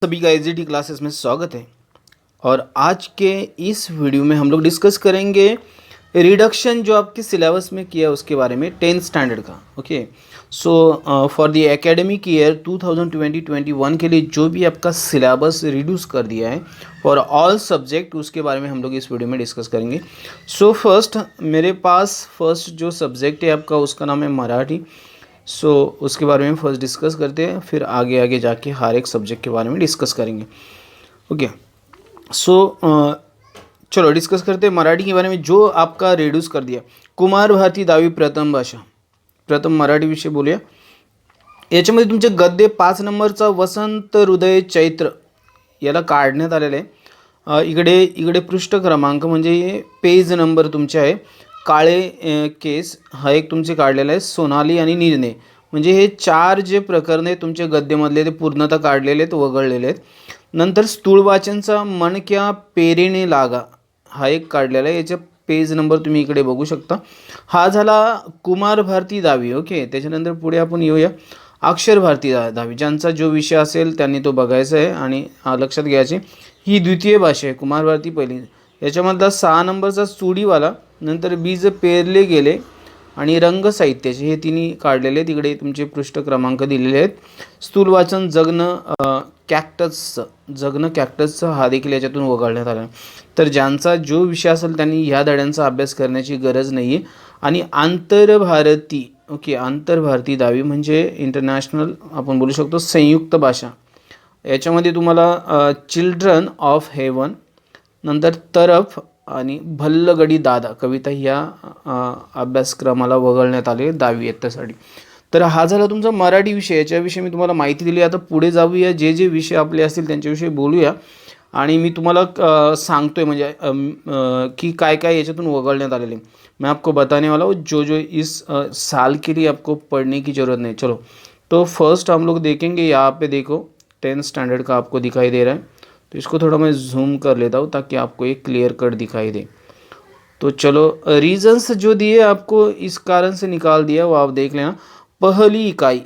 सभी का AGT classes में स्वागत है। और आज के इस वीडियो में हम लोग डिस्कस करेंगे रिडक्शन जो आपके सिलेबस में किया उसके बारे में 10th स्टैंडर्ड का। Okay, so for the academic year 2020-21 के लिए जो भी आपका सिलेबस रिड्यूस कर दिया है फॉर ऑल सब्जेक्ट, उसके बारे में हम लोग इस वीडियो में डिस्कस करेंगे। सो फर्स्ट मेरे पास फर्स्ट जो सब्जेक्ट है आपका उसका नाम है मराठी। उसके बारे में फर्स्ट डिस्कस करते हैं, फिर आगे आगे जाके हर एक सब्जेक्ट के बारे में डिस्कस करेंगे। ओके, चलो डिस्कस करते हैं मराठी के बारे में। जो आपका रिड्यूस कर दिया कुमार भारती 10वी प्रथम भाषा, प्रथम मराठी विषय बोलूया। याच्यामध्ये तुमचे गद्य 5 नंबरचा वसंत हृदय चैत्र याला काढण्यात आलेलं आहे। इकडे इकडे पृष्ठ क्रमांक म्हणजे पेज नंबर तुमचे आहे। काळे केस हा एक तुमचे काढलेला आहे, सोनाली आणि निर्णय म्हणजे हे 4 जे प्रकरण आहे तुमचे गद्यमधले ते पूर्णतः काढलेले आहेत, वगळलेले आहेत। नंतर स्थूल वाचनचा मणक्या पेरेने लागा हा एक काढलेला आहे, याच्या पेज नंबर तुम्ही इकडे बघू शकता। हा झाला कुमार भारती 10वी। ओके, त्याच्यानंतर पुढे आपण येऊया अक्षर भारती 10वी, ज्यांचा जो विषय असेल त्यांनी तो बघायचा आहे आणि लक्षात घ्यायचे। ही द्वितीय भाषा आहे, कुमार भारती पहिली। याच्यामधला 6 नंबरचा चुडीवाला, नंतर बीज पेरले गेले आणि रंग साहित्याचे हे तिन्ही काढलेले तिकडे तुमचे पृष्ठ क्रमांक दिलेले आहेत। स्थूल वाचन जगणं कॅक्टसचं हा देखील याच्यातून वगळण्यात आला। तर ज्यांचा जो विषय असेल त्यांनी ह्या धड्यांचा अभ्यास करण्याची गरज नाही आहे। आणि आंतरभारती, ओके, आंतरभारती 10वी म्हणजे इंटरनॅशनल आपण बोलू शकतो संयुक्त भाषा। याच्यामध्ये तुम्हाला चिल्ड्रन ऑफ हेवन, नंतर तरफ आणि भल्लगडी दादा कविता ह्या अभ्यासक्रमाला वगळण्यात आले 10वी इयत्तेसाठी। तर हा झाला तुमचा मराठी विषय, याच्याविषयी मी तुम्हाला माहिती दिली। आता पुढे जाऊया, जे जे विषय आपले असतील त्यांच्याविषयी बोलूया आणि मी तुम्हाला सांगतोय म्हणजे की काय काय याच्यातून वगळण्यात आलेले। मैं आपको बताने वाला हूँ जो जो इस साल के लिए आपको पढ़ने की ज़रूरत नहीं। चलो, तो फर्स्ट हम लोग देखेंगे, यहाँ पे देखो 10th स्टैंडर्ड का आपको दिखाई दे रहा है, तो इसको थोड़ा मैं जूम कर लेता हूँ ताकि आपको एक क्लियर कट दिखाई दे। तो चलो, रीजंस जो दिए आपको इस कारण से निकाल दिया वो आप देख लेना। पहली इकाई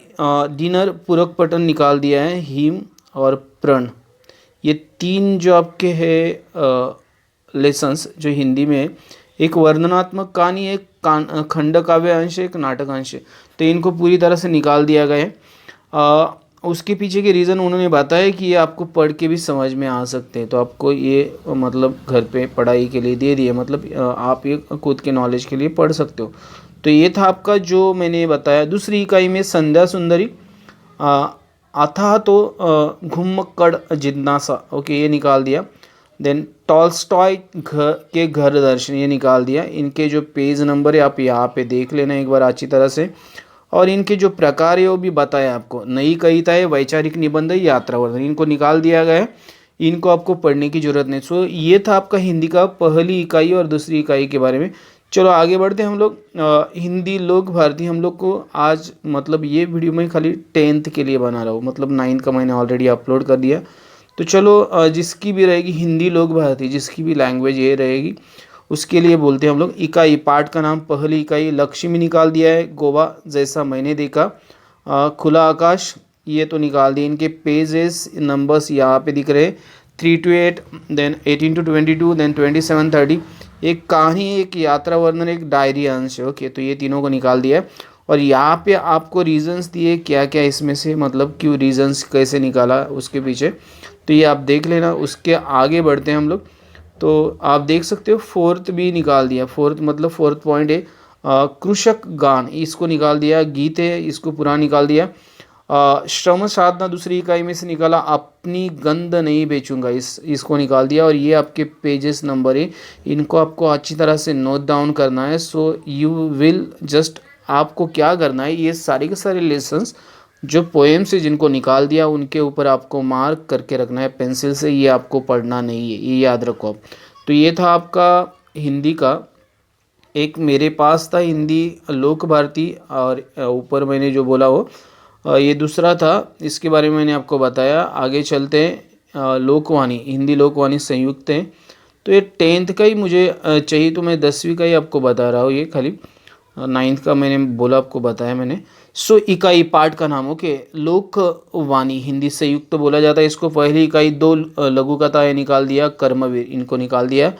डिनर पूरक पठन निकाल दिया है, हिम और प्रण, ये 3 जो आपके हैं लेसन्स जो हिंदी में है, एक वर्णनात्मक कहानी, एक खंड काव्य अंश, एक नाटक अंश, तो इनको पूरी तरह से निकाल दिया गया है। उसके पीछे के रीज़न उन्होंने बताया कि ये आपको पढ़ के भी समझ में आ सकते हैं, तो आपको ये मतलब घर पे पढ़ाई के लिए दे दिए, मतलब आप ये खुद के नॉलेज के लिए पढ़ सकते हो। तो ये था आपका जो मैंने बताया। दूसरी इकाई में संध्या सुंदरी, अथाह तो घुम्मक्कड़ जिज्ञासा, ओके, ये निकाल दिया। देन टॉल्स्टॉय के घर दर्शन, ये निकाल दिया। इनके जो पेज नंबर है आप यहाँ पे देख लेना एक बार अच्छी तरह से, और इनके जो प्रकार है वो भी बताया आपको। नई कविताएं, वैचारिक निबंध, यात्रा वर्णन, इनको निकाल दिया गया है, इनको आपको पढ़ने की ज़रूरत नहीं। सो ये था आपका हिंदी का पहली इकाई और दूसरी इकाई के बारे में। चलो आगे बढ़ते हैं हम लोग। हिंदी लोक भारती हम लोग को आज मतलब ये वीडियो मैं खाली 10th के लिए बना रहा हूँ, मतलब 9th का मैंने ऑलरेडी अपलोड कर दिया। तो चलो जिसकी भी रहेगी हिंदी लोक भारती, जिसकी भी लैंग्वेज ये रहेगी उसके लिए बोलते हैं हम लोग। इकाई पाठ का नाम पहली इकाई लक्ष्मी निकाल दिया है, गोवा जैसा मैंने देखा, खुला आकाश ये तो निकाल दिए। इनके पेजेस नंबर्स यहाँ पे दिख रहे हैं, 3 to 8, देन 18 to 22, देन 27-30, एक कहानी, एक यात्रा वर्णन, एक डायरी अंश। ओके, तो ये तीनों को निकाल दिया है। और यहाँ पे आपको रीजंस दिए क्या क्या इसमें से, मतलब क्यों रीजंस कैसे निकाला उसके पीछे, तो ये आप देख लेना। उसके आगे बढ़ते हैं हम लोग। तो आप देख सकते हो 4th भी निकाल दिया। 4th मतलब 4th पॉइंट है कृषक गान, इसको निकाल दिया। गीत है, इसको पूरा निकाल दिया। श्रम साधना दूसरी इकाई में से निकाला, अपनी गंध नहीं बेचूंगा, इसको निकाल दिया। और ये आपके पेजेस नंबर है, इनको आपको अच्छी तरह से नोट डाउन करना है। सो यू विल जस्ट, आपको क्या करना है, ये सारे के सारे लेसन्स जो पोएम से जिनको निकाल दिया उनके ऊपर आपको मार्क करके रखना है पेंसिल से, ये आपको पढ़ना नहीं है, ये याद रखो आप। तो ये था आपका हिंदी का। एक मेरे पास था हिंदी लोक भारती, और ऊपर मैंने जो बोला वो ये दूसरा था, इसके बारे में मैंने आपको बताया। आगे चलते हैं लोकवाणी, हिंदी लोकवाणी संयुक्त है, तो ये 10th का ही मुझे चाहिए, तो मैं 10वीं का ही आपको बता रहा हूँ। ये खाली 9th का मैंने बोला, आपको बताया मैंने। सो इकाई पाठ का नाम, ओके, लोकवाणी हिंदी संयुक्त तो बोला जाता है इसको। पहली इकाई दो लघु कथाएं निकाल दिया, कर्मवीर इनको निकाल दिया,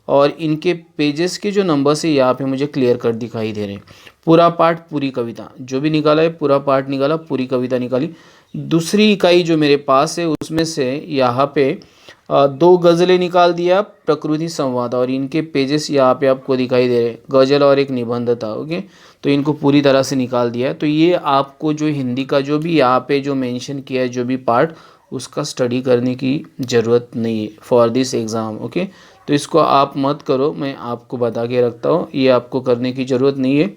और इनके पेजेस के जो नंबर है यहाँ पे मुझे क्लियर कट दिखाई दे रहे हैं। पूरा पाठ पूरी कविता जो भी निकाला है, पूरा पाठ निकाला, पूरी कविता निकाली। दूसरी इकाई जो मेरे पास है उसमें से यहाँ पे दो गज़लें निकाल दिया, प्रकृति संवाद, और इनके पेजेस यहाँ पे आपको दिखाई दे रहे हैं, गज़ल और एक निबंध था, ओके। तो इनको पूरी तरह से निकाल दिया है। तो ये आपको जो हिंदी का जो भी यहाँ पे जो मेंशन किया है जो भी पार्ट, उसका स्टडी करने की ज़रूरत नहीं है फॉर दिस एग्ज़ाम, ओके। तो इसको आप मत करो, मैं आपको बता के रखता हूँ, ये आपको करने की ज़रूरत नहीं है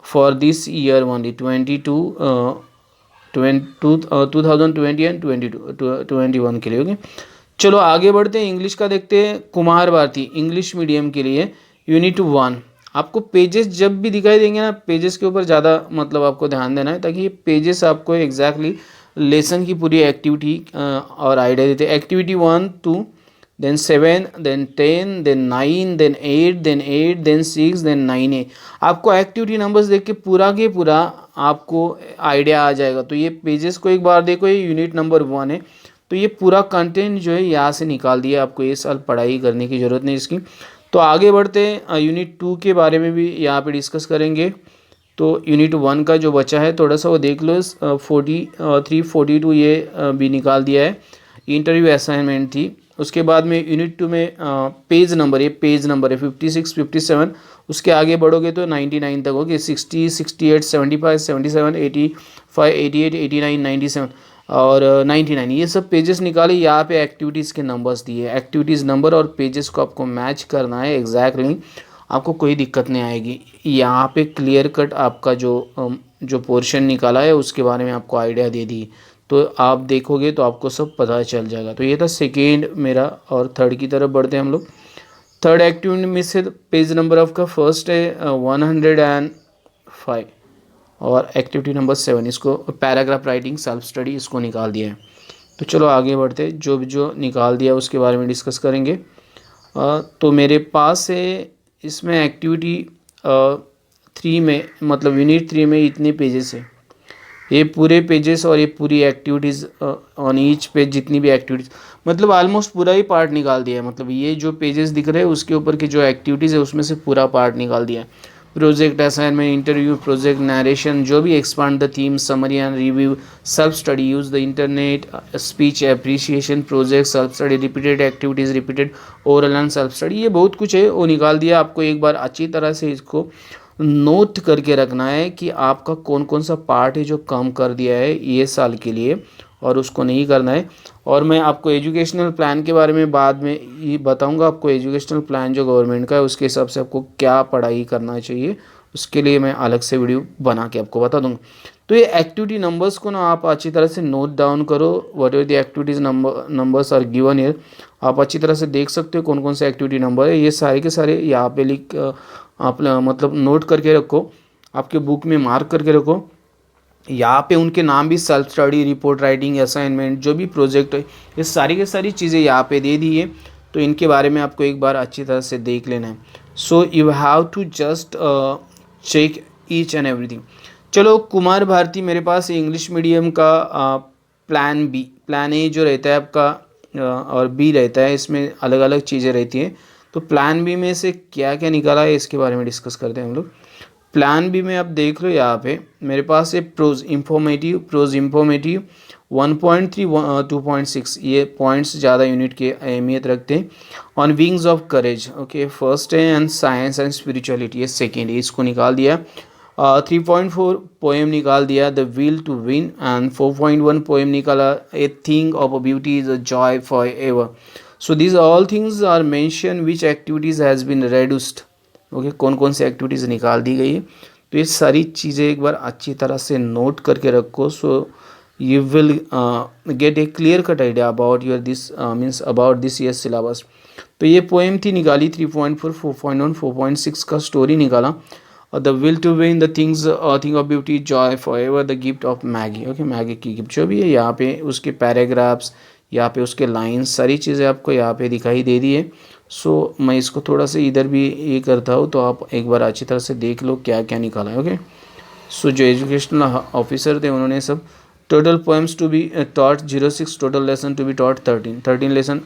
for this year only 2020 and 21 के लिए, ओके। चलो आगे बढ़ते हैं, इंग्लिश का देखते हैं। कुमार भारती इंग्लिश मीडियम के लिए यूनिट 1। आपको पेजेस जब भी दिखाई देंगे ना, पेजेस के ऊपर ज़्यादा मतलब आपको ध्यान देना है, ताकि ये पेजेस आपको एग्जैक्टली लेसन की पूरी एक्टिविटी और आइडिया देते हैं। Activity 1 2 then 7 then 10 then 9 then 8 then 8 then 6 then 9A। आपको एक्टिविटी नंबर्स देख के पूरा आपको आइडिया आ जाएगा। तो ये पेजेस को एक बार देखो, ये यूनिट नंबर 1 है। तो ये पूरा कंटेंट जो है यहाँ से निकाल दिया, आपको ये साल पढ़ाई करने की ज़रूरत नहीं इसकी। तो आगे बढ़ते हैं, यूनिट 2 के बारे में भी यहाँ पे डिस्कस करेंगे। तो यूनिट 1 का जो बचा है थोड़ा सा वो देख लो, 43 42 ये भी निकाल दिया है, इंटरव्यू असाइनमेंट थी। उसके बाद में यूनिट 2 में पेज नंबर है 56 57। उसके आगे बढ़ोगे तो 99 तक होगी, 60 68 75 77 85 88 89 97 और 99, ये सब पेजेस निकाले। यहाँ पे एक्टिविटीज़ के नंबर्स दिए, एक्टिविटीज़ नंबर और पेजेस को आपको मैच करना है एग्जैक्टली, आपको कोई दिक्कत नहीं आएगी। यहाँ पे क्लियर कट आपका जो पोर्शन निकाला है उसके बारे में आपको आइडिया दे दी, तो आप देखोगे तो आपको सब पता चल जाएगा। तो ये था सेकेंड मेरा, और थर्ड की तरफ बढ़ते हैं हम लोग। थर्ड एक्टिविटी में से पेज नंबर आपका फर्स्ट है 105, और एक्टिविटी नंबर 7 इसको पैराग्राफ राइटिंग सेल्फ स्टडी इसको निकाल दिया है। तो चलो आगे बढ़ते हैं, जो निकाल दिया उसके बारे में डिस्कस करेंगे। तो मेरे पास है इसमें एक्टिविटी 3 में, मतलब यूनिट 3 में इतने पेजेस है, ये पूरे पेजेस और ये पूरी एक्टिविटीज़ ऑन ईच पेज जितनी भी एक्टिविटीज़, मतलब ऑलमोस्ट पूरा ही पार्ट निकाल दिया है। मतलब ये जो पेजेस दिख रहे हैं उसके ऊपर की जो एक्टिविटीज़ है उसमें से पूरा पार्ट निकाल दिया है। Project assignment, interview, project narration, जो भी expand the theme, summary and review, self study, use the internet, speech appreciation, project, self study, repeated activities, repeated oral and self study, ये बहुत कुछ है वो निकाल दिया। आपको एक बार अच्छी तरह से इसको नोट करके रखना है कि आपका कौन कौन सा पार्ट है जो कम कर दिया है ये साल के लिए, और उसको नहीं करना है। और मैं आपको एजुकेशनल प्लान के बारे में बाद में ये बताऊंगा, आपको एजुकेशनल प्लान जो गवर्नमेंट का है उसके हिसाब से आपको क्या पढ़ाई करना चाहिए, उसके लिए मैं अलग से वीडियो बना के आपको बता दूंगा। तो ये एक्टिविटी नंबर्स को ना आप अच्छी तरह से नोट डाउन करो, whatever the activities numbers are given here, आप अच्छी तरह से देख सकते हो कौन कौन से एक्टिविटी नंबर है, ये सारे के सारे यहाँ पे लिख आप मतलब नोट करके रखो, आपके बुक में मार्क करके रखो। यहाँ पे उनके नाम भी self study, report writing, assignment, जो भी प्रोजेक्ट है, ये सारी की सारी चीज़ें यहाँ पे दे दी है। तो इनके बारे में आपको एक बार अच्छी तरह से देख लेना है। So you have to just check each and everything. चलो कुमार भारती मेरे पास इंग्लिश मीडियम का प्लान बी, प्लान ए जो रहता है आपका और बी रहता है, इसमें अलग अलग चीज़ें रहती हैं। तो प्लान बी में से क्या क्या निकाला है इसके बारे में डिस्कस करते हैं हम लोग। प्लान बी में आप देख लो यहाँ पे मेरे पास है प्रोज इंफॉर्मेटिव 1.3 2.6, ये पॉइंट्स ज़्यादा यूनिट के अहमियत रखते हैं। On wings of courage, okay, first है, एंड साइंस एंड स्पिरिचुअलिटी ये सेकेंड है, इसको निकाल दिया। 3.4 पोएम निकाल दिया, the will to win, and 4.1 poem निकाला, a thing of beauty is a joy for ever. So these all things are mention which activities has been reduced, okay, कौन कौन सी एक्टिविटीज़ निकाल दी गई है। तो ये सारी चीज़ें एक बार अच्छी तरह से नोट करके रखो, so you will get A clear cut idea about your this means about this year syllabus. तो ये पोएम थी निकाली 3.4 4.1 4.6 का स्टोरी निकाला, और the will to win, the things thing of beauty, joy for ever, the gift of Magi, okay, Magi की gift जो भी है, यहाँ पे उसके पैराग्राफ्स, यहाँ पे उसके लाइन्स, सारी चीज़ें आपको यहाँ पे दिखाई दे दी है। सो मैं इसको थोड़ा सा इधर भी ये करता हूँ, तो आप एक बार अच्छी तरह से देख लो क्या क्या निकाला है, ओके। सो जो एजुकेशनल ऑफिसर थे उन्होंने सब total poems to be taught 06, total lesson to be taught 13 lesson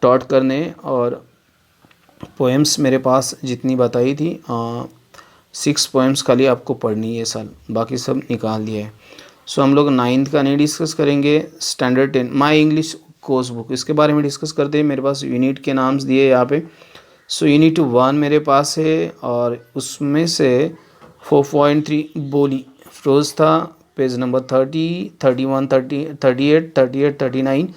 taught करने, और पोएम्स मेरे पास जितनी बताई थी 6 पोएम्स खाली आपको पढ़नी है साल, बाकी सब निकाल दिया है। सो हम लोग 9th का नहीं डिस्कस करेंगे, standard 10 my English course book इसके बारे में डिस्कस करते हैं। मेरे पास यूनिट के नाम्स दिए यहाँ पे। सो यूनिट 1 मेरे पास है और उसमें से 4.3 बोली फ्रोज था, पेज नंबर 30, 31, 30, 38, 39,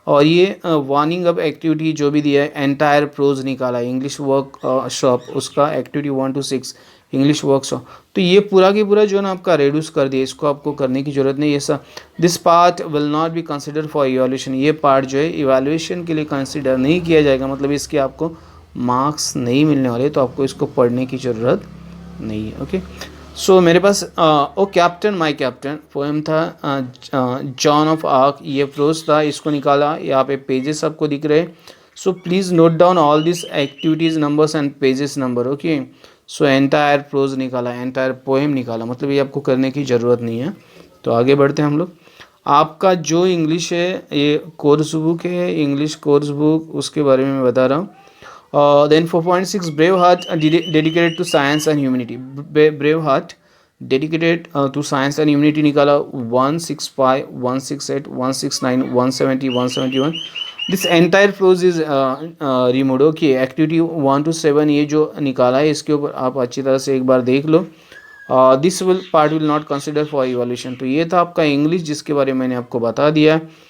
और ये वार्निंग अप एक्टिविटी जो भी दिया है एंटायर प्रोज निकाला है। इंग्लिश वर्क शॉप उसका एक्टिविटी 1 to 6 इंग्लिश वर्कशॉप, तो ये पूरा की पूरा जो ना आपका रेड्यूस कर दिया, इसको आपको करने की ज़रूरत नहीं है। ऐसा this part will not be consider for evaluation, ये पार्ट जो है इवैल्यूएशन के लिए कंसिडर नहीं किया जाएगा, मतलब इसके आपको मार्क्स नहीं मिलने वाले, तो आपको इसको पढ़ने की ज़रूरत नहीं है। ओके, सो मेरे पास ओ कैप्टन माय कैप्टन पोएम था, जॉन ऑफ आर्क ये प्रोज था, इसको निकाला। यहाँ पे पेजेस आपको दिख रहे हैं। So please note down all this activities numbers and pages number. Okay, so entire prose निकाला, एंटायर पोएम निकाला, मतलब ये आपको करने की ज़रूरत नहीं है। तो आगे बढ़ते हैं हम लोग। आपका जो इंग्लिश है ये कोर्स बुक है, इंग्लिश कोर्स बुक, उसके बारे में मैं बता रहा हूँ। Then 4.6 Brave Heart dedicated to science and humanity. Brave Heart dedicated to science and humanity निकाला 165, 168, 169, 170, 171. This entire prose is removed. Okay, activity 1 to 7 ये जो निकाला है इसके ऊपर आप अच्छी तरह से एक बार देख लो। This will part will not consider for evaluation. तो ये था आपका इंग्लिश जिसके बारे में मैंने आपको बता दिया है।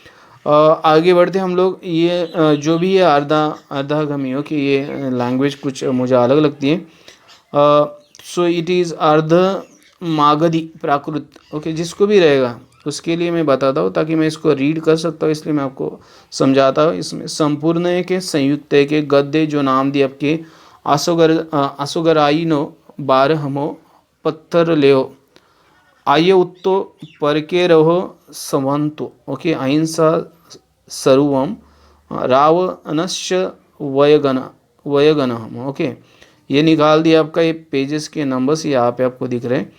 आगे बढ़ते हम लोग। ये जो भी है अर्धागमी, ओके, ये लैंग्वेज कुछ मुझे अलग लगती है। सो इट इज़ अर्ध मागधी प्राकृत, ओके, जिसको भी रहेगा उसके लिए मैं बताता हूँ ताकि मैं इसको रीड कर सकता हूँ, इसलिए मैं आपको समझाता हूँ। इसमें संपूर्ण है के संयुक्त है के गद्य जो नाम दिए आपके आसोगराई नो 12 हमो पत्थर लेओ आइए उत्तो परके रहो संवंतो, ओके, अहिंसा सर्वम रावणस्य वयगन, ओके, ये निकाल दिया आपका। ये पेजेस के नंबर्स यहाँ पे आपको दिख रहे हैं।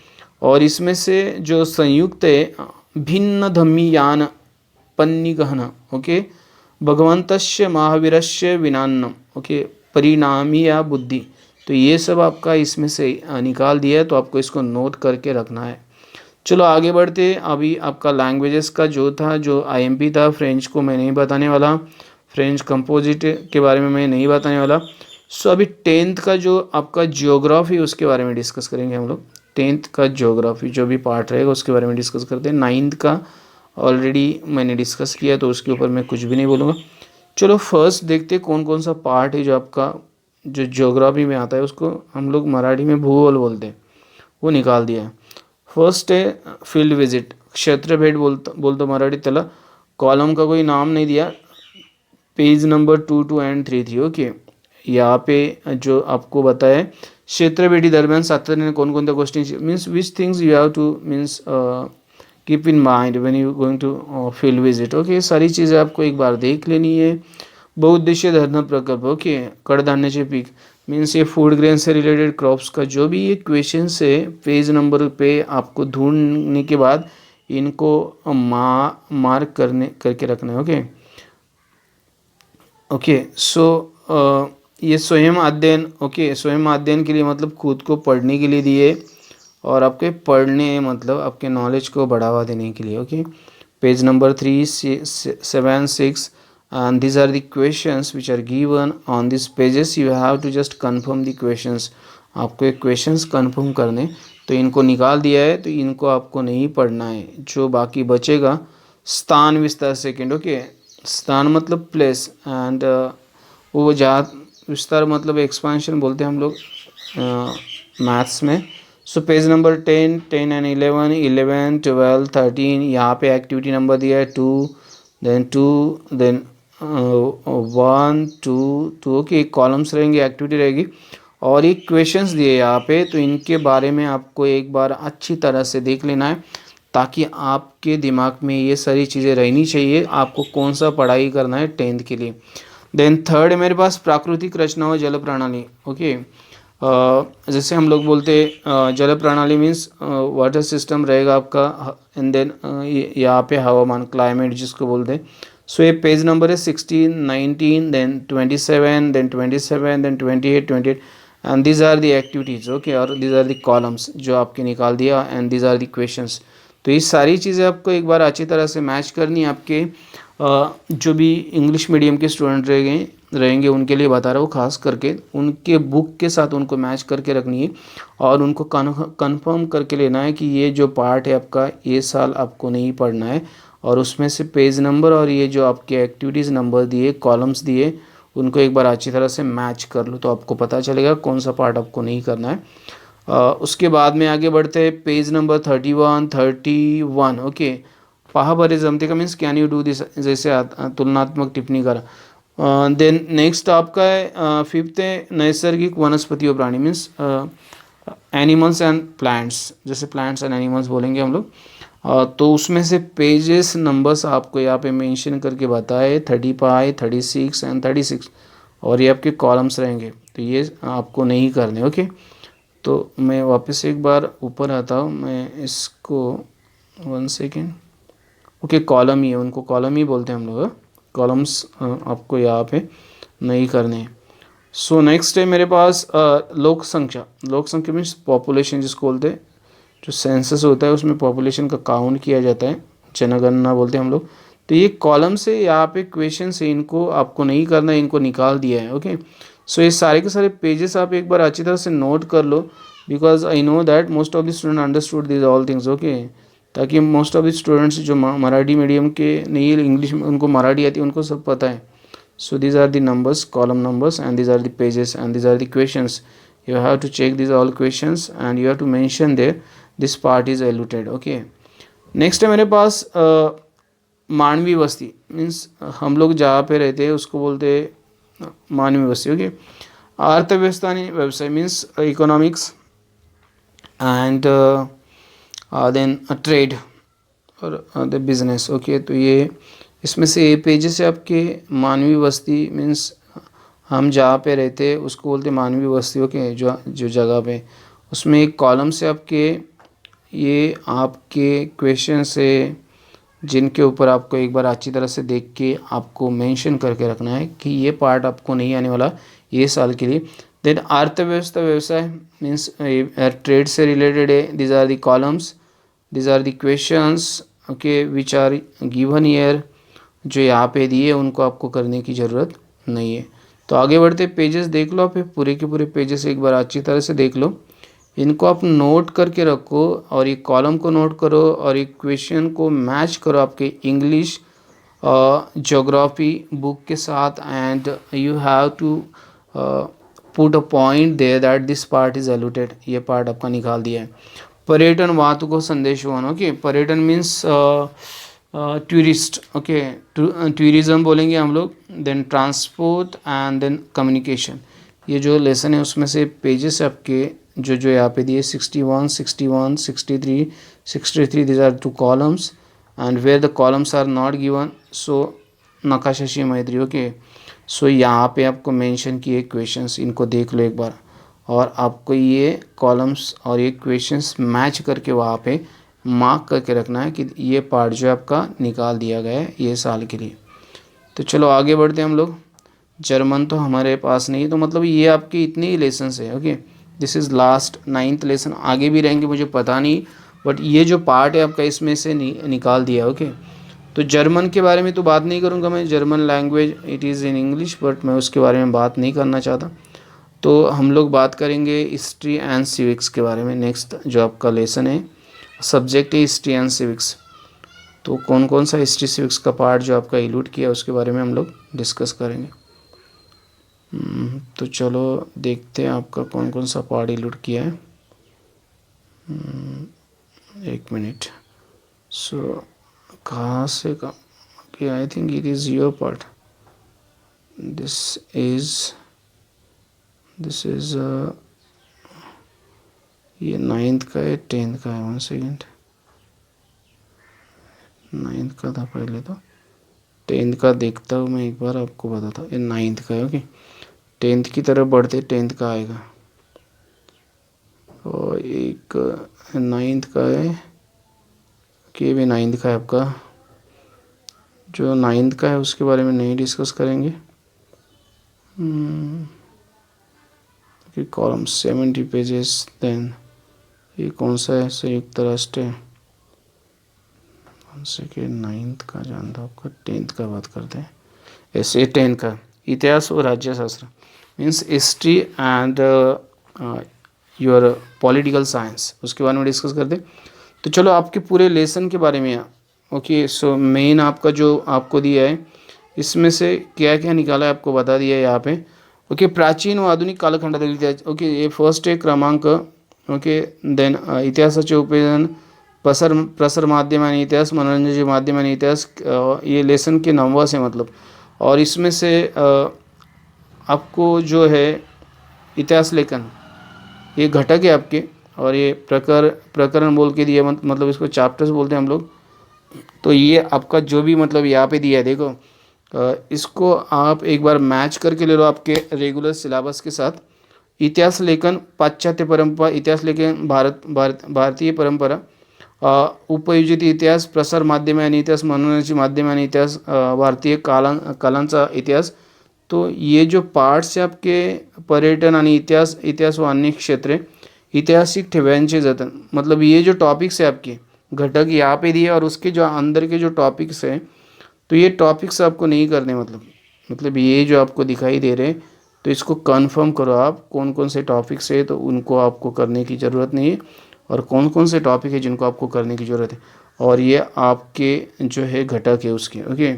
और इसमें से जो संयुक्त है भिन्न धम्मी यान पन्निगहन, ओके, भगवंतस्य महावीरस्य विनान्नम, ओके, परिणामी या बुद्धि, तो ये सब आपका इसमें से निकाल दिया है, तो आपको इसको नोट करके रखना है। चलो आगे बढ़ते। अभी आपका लैंग्वेजेस का जो था, जो आईएमपी था, फ्रेंच को मैं नहीं बताने वाला, फ्रेंच कंपोजिट के बारे में मैं नहीं बताने वाला। सो अभी 10th का जो आपका जियोग्राफी उसके बारे में डिस्कस करेंगे हम लोग। 10th का जियोग्राफी जो भी पार्ट रहेगा उसके बारे में डिस्कस करते हैं। 9th का ऑलरेडी मैंने डिस्कस किया तो उसके ऊपर मैं कुछ भी नहीं बोलूँगा। चलो फर्स्ट देखते कौन कौन सा पार्ट है जो आपका जो जियोग्राफी में आता है, उसको हम लोग मराठी में भूगोल बोलते हैं, वो निकाल दिया है। फर्स्ट है फील्ड विजिट, क्षेत्र भेट बोलतो मराठी त्याला। कॉलम का कोई नाम नहीं दिया, पेज नंबर 2, 2 and 3 थी, ओके। यहाँ पे जो आपको बताया क्षेत्र भेटी दरम्यान सातत्याने कोणकोणत्या गोष्टी means which things you have to means keep in mind when you going to field visit, okay. सारी चीज़ें आपको एक बार देख लेनी है। बहुउद्देशीय धरण प्रकल्प, ओके, कडधान्याचे पीक मीन्स ये फूड ग्रेन से रिलेटेड क्रॉप्स का जो भी ये क्वेश्चन है पेज नंबर पे आपको ढूंढने के बाद इनको मार्क करके रखना है, ओके। ओके, सो ये स्वयं अध्ययन, ओके, स्वयं अध्ययन के लिए मतलब खुद को पढ़ने के लिए दिए, और आपके पढ़ने मतलब आपके नॉलेज को बढ़ावा देने के लिए, okay. Page number 3, 7, 6 and these are the questions which are given on these pages. You have to just confirm the questions. आपको एक क्वेश्चंस कन्फर्म करने, तो इनको निकाल दिया है, तो इनको आपको नहीं पढ़ना है। जो बाकी बचेगा स्थान विस्तार सेकेंड, ओके, स्थान मतलब प्लेस, एंड वो जात विस्तार मतलब एक्सपांशन बोलते हैं हम लोग मैथ्स में। सो पेज नंबर 10, 10 and 11, 11, 12, 13, यहाँ पे एक्टिविटी नंबर दिया है 2, देन 1, 2, ओके, कॉलम्स रहेंगे, एक्टिविटी रहेगी, और एक क्वेश्चंस दिए यहाँ पे, तो इनके बारे में आपको एक बार अच्छी तरह से देख लेना है ताकि आपके दिमाग में ये सारी चीज़ें रहनी चाहिए आपको कौन सा पढ़ाई करना है 10th के लिए। देन थर्ड मेरे पास प्राकृतिक रचना व जल प्रणाली, ओके। जैसे हम लोग बोलते जल प्रणाली मीन्स वाटर सिस्टम रहेगा आपका, एंड देन यहाँ पे हवामान क्लाइमेट जिसको बोलते हैं. सो ये पेज नंबर है 16, 19, then 27, then 27, then 28, 28, and these are the activities. Okay, और दीज आर द कॉलम्स जो आपके निकाल दिया, and these are the questions. तो ये सारी चीज़ें आपको एक बार अच्छी तरह से मैच करनी है. आपके जो भी इंग्लिश मीडियम के स्टूडेंट रहेंगे उनके लिए बता रहा हूँ, खास करके उनके बुक के साथ उनको मैच करके रखनी है, और उनको कन्फर्म करके लेना है कि ये जो पार्ट है आपका ये साल आपको नहीं पढ़ना है, और उसमें से पेज नंबर और ये जो आपके एक्टिविटीज़ नंबर दिए, कॉलम्स दिए, उनको एक बार अच्छी तरह से मैच कर लो, तो आपको पता चलेगा कौन सा पार्ट आपको नहीं करना है. उसके बाद में आगे बढ़ते हैं पेज नंबर 31. ओके, पहा बरे जमते का means can you do this, जैसे तुलनात्मक टिप्पणी करा. देन नेक्स्ट आपका है फिफ्थ है नैसर्गिक वनस्पति और प्राणी मीन्स एनिमल्स एंड प्लांट्स, जैसे प्लांट्स एंड एनिमल्स बोलेंगे हम लोग. तो उसमें से पेजेस नंबर्स आपको यहाँ पे मेंशन करके बताए 35, 36 एंड 36, और ये आपके कॉलम्स रहेंगे, तो ये आपको नहीं करने. ओके, तो मैं वापस एक बार ऊपर आता हूँ, मैं इसको 1 सेकेंड. ओके, कॉलम ही है, उनको कॉलम ही बोलते हैं हम लोग. कॉलम्स आपको यहाँ पे नहीं करने हैं. सो नेक्स्ट है मेरे पास लोक संख्या. लोक संख्या मीन्स पॉपुलेशन जिसको बोलते हैं, जो सेंसस होता है उसमें पॉपुलेशन का काउंट किया जाता है, जनगणना बोलते हैं हम लोग. तो ये कॉलम से यहाँ पे क्वेश्चन है, इनको आपको नहीं करना है, इनको निकाल दिया है. ओके, सो ये सारे के सारे पेजेस आप एक बार अच्छी तरह से नोट कर लो, because I know that most of the student understood this all things. Okay, ताकि मोस्ट ऑफ द स्टूडेंट्स जो मराठी मीडियम के नहीं, इंग्लिश में उनको मराठी आती है, उनको सब पता है. So these are the numbers, column numbers, and these are the pages, and these are the questions. You have to check these all questions, and you have to mention there this part is eluded. Okay. Next है मेरे पास मानवी बस्ती means हम लोग जहाँ पे रहते हैं उसको बोलते हैं मानवी बस्ती. ओके, अर्थव्यवस्था नहीं, व्यवसाय means economics, and then trade और द बिजनेस. ओके, तो ये इसमें से पेजेस है आपके मानवी बस्ती मीन्स हम जहाँ पे रहते हैं उसको बोलते हैं मानवी बस्ती. ओके, जो जगह पे, उसमें एक कॉलम से आपके ये आपके क्वेश्चन से जिनके ऊपर आपको एक बार अच्छी तरह से देख के आपको मेंशन करके रखना है कि ये पार्ट आपको नहीं आने वाला ये साल के लिए. देन अर्थव्यवस्था, व्यवसाय मीन्स ट्रेड से रिलेटेड है. This are the columns, this are the questions. Okay, which are given year, जो यहाँ पे दिए उनको आपको करने की ज़रूरत नहीं है. तो आगे बढ़ते पेजेस देख लो, फिर पूरे के पूरे पेजेस एक बार अच्छी तरह से देख लो, इनको आप नोट करके रखो, और एक कॉलम को नोट करो, और एक क्वेश्चन को मैच करो आपके इंग्लिश ज्योग्राफी बुक के साथ, and you have to put a point there that this part is eluted, ये पार्ट आपका निकाल दिया है. पर्यटन, वाहतूक और संदेश वहन. ओके, पर्यटन मीन्स टूरिस्ट. ओके, टूरिज़्म बोलेंगे हम लोग. Then transport and then communication. ये जो लेसन है उसमें से पेजेस आपके जो यहाँ पे दिए 61, 61, 63, 63, these are two columns, and where the columns are not given, so नकाशाशी मैत्री. ओके, सो यहाँ पे आपको मेंशन किए क्वेश्चंस, इनको देख लो एक बार, और आपको ये कॉलम्स और ये क्वेश्चंस मैच करके वहाँ पे मार्क करके रखना है कि ये पार्ट जो आपका निकाल दिया गया है ये साल के लिए. तो चलो आगे बढ़ते हैं हम लोग. जर्मन तो हमारे पास नहीं, तो मतलब ये आपके इतने ही लेसन्स है. Okay, this is last 9th lesson. आगे भी रहेंगे मुझे पता नहीं, बट ये जो पार्ट है आपका इसमें से निकाल दिया. ओके, तो जर्मन के बारे में तो बात नहीं करूँगा मैं. German language it is in English, but मैं उसके बारे में बात नहीं करना चाहता. तो हम लोग बात करेंगे हिस्ट्री एंड सिविक्स के बारे में. नेक्स्ट जो आपका लेसन है, सब्जेक्ट है हिस्ट्री एंड सिविक्स. तो कौन कौन सा हिस्ट्री सिविक्स का पार्ट जो आपका इलूट किया उसके बारे में हम लोग डिस्कस करेंगे. तो चलो देखते हैं आपका कौन कौन सा पार्ट इलूट किया है. एक मिनट. सो कहाँ से कि I think it is your part. This is ये 9th का है, 10th का है. 1 सेकेंड. 9th का था पहले, तो 10th का देखता हूँ मैं एक बार, आपको बताता हूँ. ये 9th का है. ओके, 10th की तरफ बढ़ते 10th का आएगा. और एक 9th का है, के भी 9th का है आपका। जो 9th का है उसके बारे में नहीं डिस्कस करेंगे। कि कॉलम 70 पेजेस। देन ये कौन सा है? संयुक्त राष्ट्र है। से के 9th का जान था आपका, 10th का बात करते हैं। ऐसे 10 का इतिहास और राज्यशास्त्र means history and your political science, उसके बारे में डिस्कस करते हैं। तो चलो आपके पूरे लेसन के बारे में। ओके, सो मेन आपका जो आपको दिया है इसमें से क्या क्या निकाला है आपको बता दिया है यहाँ पे। ओके, प्राचीन व आधुनिक कालखंडातील इतिहास। ओके, ये फर्स्ट है क्रमांक। ओके, देन इतिहासाचे उपयोजन, प्रसार माध्यम आणि इतिहास, मनोरंजनाचे माध्यम आणि इतिहास, ये लेसन के 9वां से मतलब। और इसमें से आपको जो है इतिहास लेखन ये घटक है आपके, और ये प्रकरण बोल के दिया, मतलब इसको चैप्टर्स बोलते हैं हम लोग। तो ये आपका जो भी मतलब यहाँ पे दिया है देखो, इसको आप एक बार मैच करके ले लो आपके रेगुलर सिलेबस के साथ। इतिहास लेखन पाश्चात्य परंपरा, इतिहास लेखन भारतीय परंपरा, उपयोजित इतिहास, प्रसार माध्यमे आणि इतिहास, मनोरंजनाची माध्यमे आणि इतिहास, भारतीय कलांचा इतिहास। तो ये जो पार्ट्स है आपके पर्यटन आणि इतिहास व अन्य क्षेत्रे, ऐतिहासिक ठेव्यांचे जतन, मतलब ये जो टॉपिक्स है आपके घटक यहाँ पे दिए, और उसके जो अंदर के जो टॉपिक्स हैं, तो ये टॉपिक्स आपको नहीं करने, मतलब ये जो आपको दिखाई दे रहे हैं, तो इसको कंफर्म करो आप कौन कौन से टॉपिक्स है, तो उनको आपको करने की ज़रूरत नहीं है, और कौन कौन से टॉपिक है जिनको आपको करने की ज़रूरत है, और ये आपके जो है घटक है उसके। ओके,